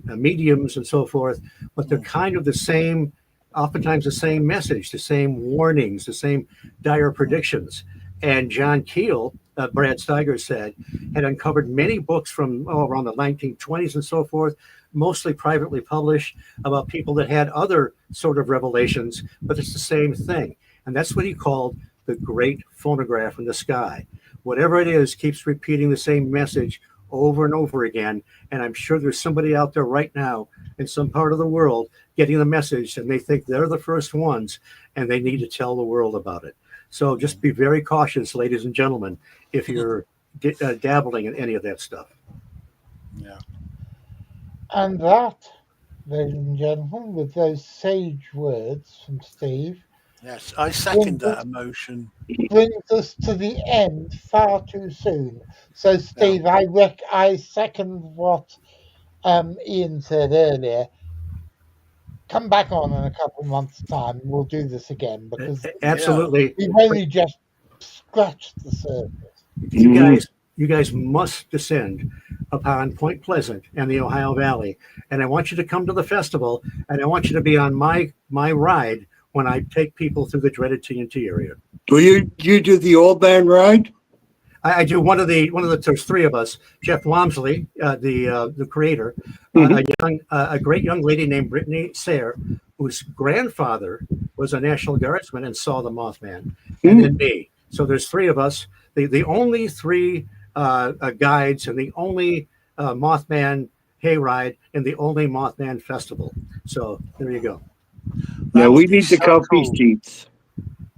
mediums, and so forth, but they're kind of the same, oftentimes the same message, the same warnings, the same dire predictions. And John Keel, Brad Steiger said, had uncovered many books from around the 1920s and so forth, mostly privately published, about people that had other sort of revelations, but it's the same thing. And that's what he called the great phonograph in the sky. Whatever it is keeps repeating the same message over and over again. And I'm sure there's somebody out there right now in some part of the world getting the message, and they think they're the first ones and they need to tell the world about it. So just be very cautious, ladies and gentlemen, if you're dabbling in any of that stuff. Yeah. And that, ladies and gentlemen, with those sage words from Steve. Yes, I second that emotion. Brings us to the end far too soon. So, Steve, I second what Ian said earlier. Come back on in a couple of months' time. We'll do this again because absolutely we've only just scratched the surface. You guys must descend upon Point Pleasant and the Ohio Valley, and I want you to come to the festival, and I want you to be on my ride when I take people through the dreaded TNT area. Will you do the old man ride? I do one of the. There's three of us. Jeff Wamsley, the creator, a great young lady named Brittany Sayre, whose grandfather was a National Guardsman and saw the Mothman, and then me. So there's three of us. The only three guides and the only Mothman hayride and the only Mothman festival. So there you go. Yeah, we need the comfy seats.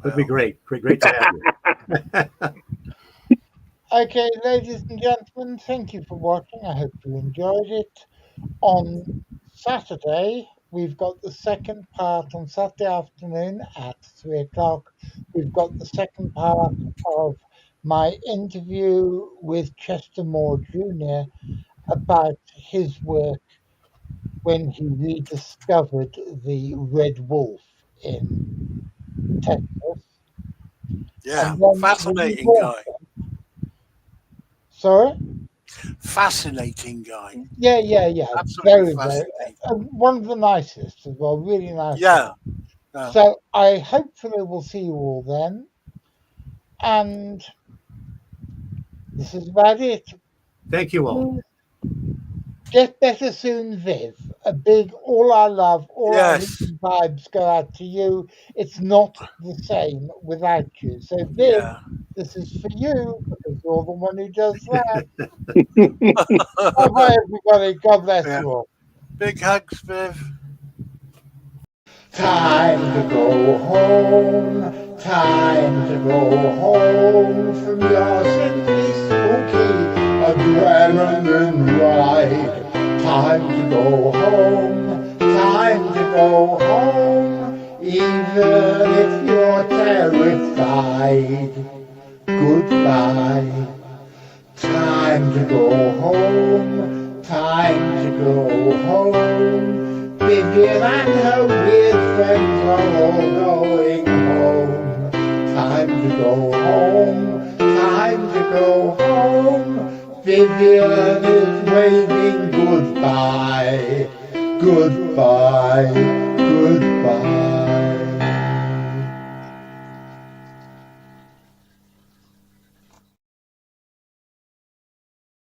That'd be great. Great to have you. Okay, ladies and gentlemen, thank you for watching. I hope you enjoyed it. On Saturday, we've got the second part on Saturday afternoon at 3 o'clock. We've got the second part of my interview with Chester Moore Jr. about his work when he rediscovered the red wolf in Texas. Yeah, And then fascinating guy. Sorry? Fascinating guy. Yeah. Absolutely Very, very. fascinating. One of the nicest as well. Really nice. Yeah. So I hopefully will see you all then. And this is about it. Thank you all. Get better soon, Viv. A big all our love, all Yes. our vibes go out to you. It's not the same without you. So, Viv, Yeah. this is for you because you're the one who does that. Bye, everybody. God bless Yeah. you all. Big hugs, Viv. Time to go home. Time to go home from your simply spooky adrenaline ride. Time to go home. Time to go home. Even if you're terrified. Goodbye. Time to go home. Time to go home. Vivian and her weird friends are all going home. Time to go home. Time to go home. Vivian is waving goodbye. Goodbye. Goodbye.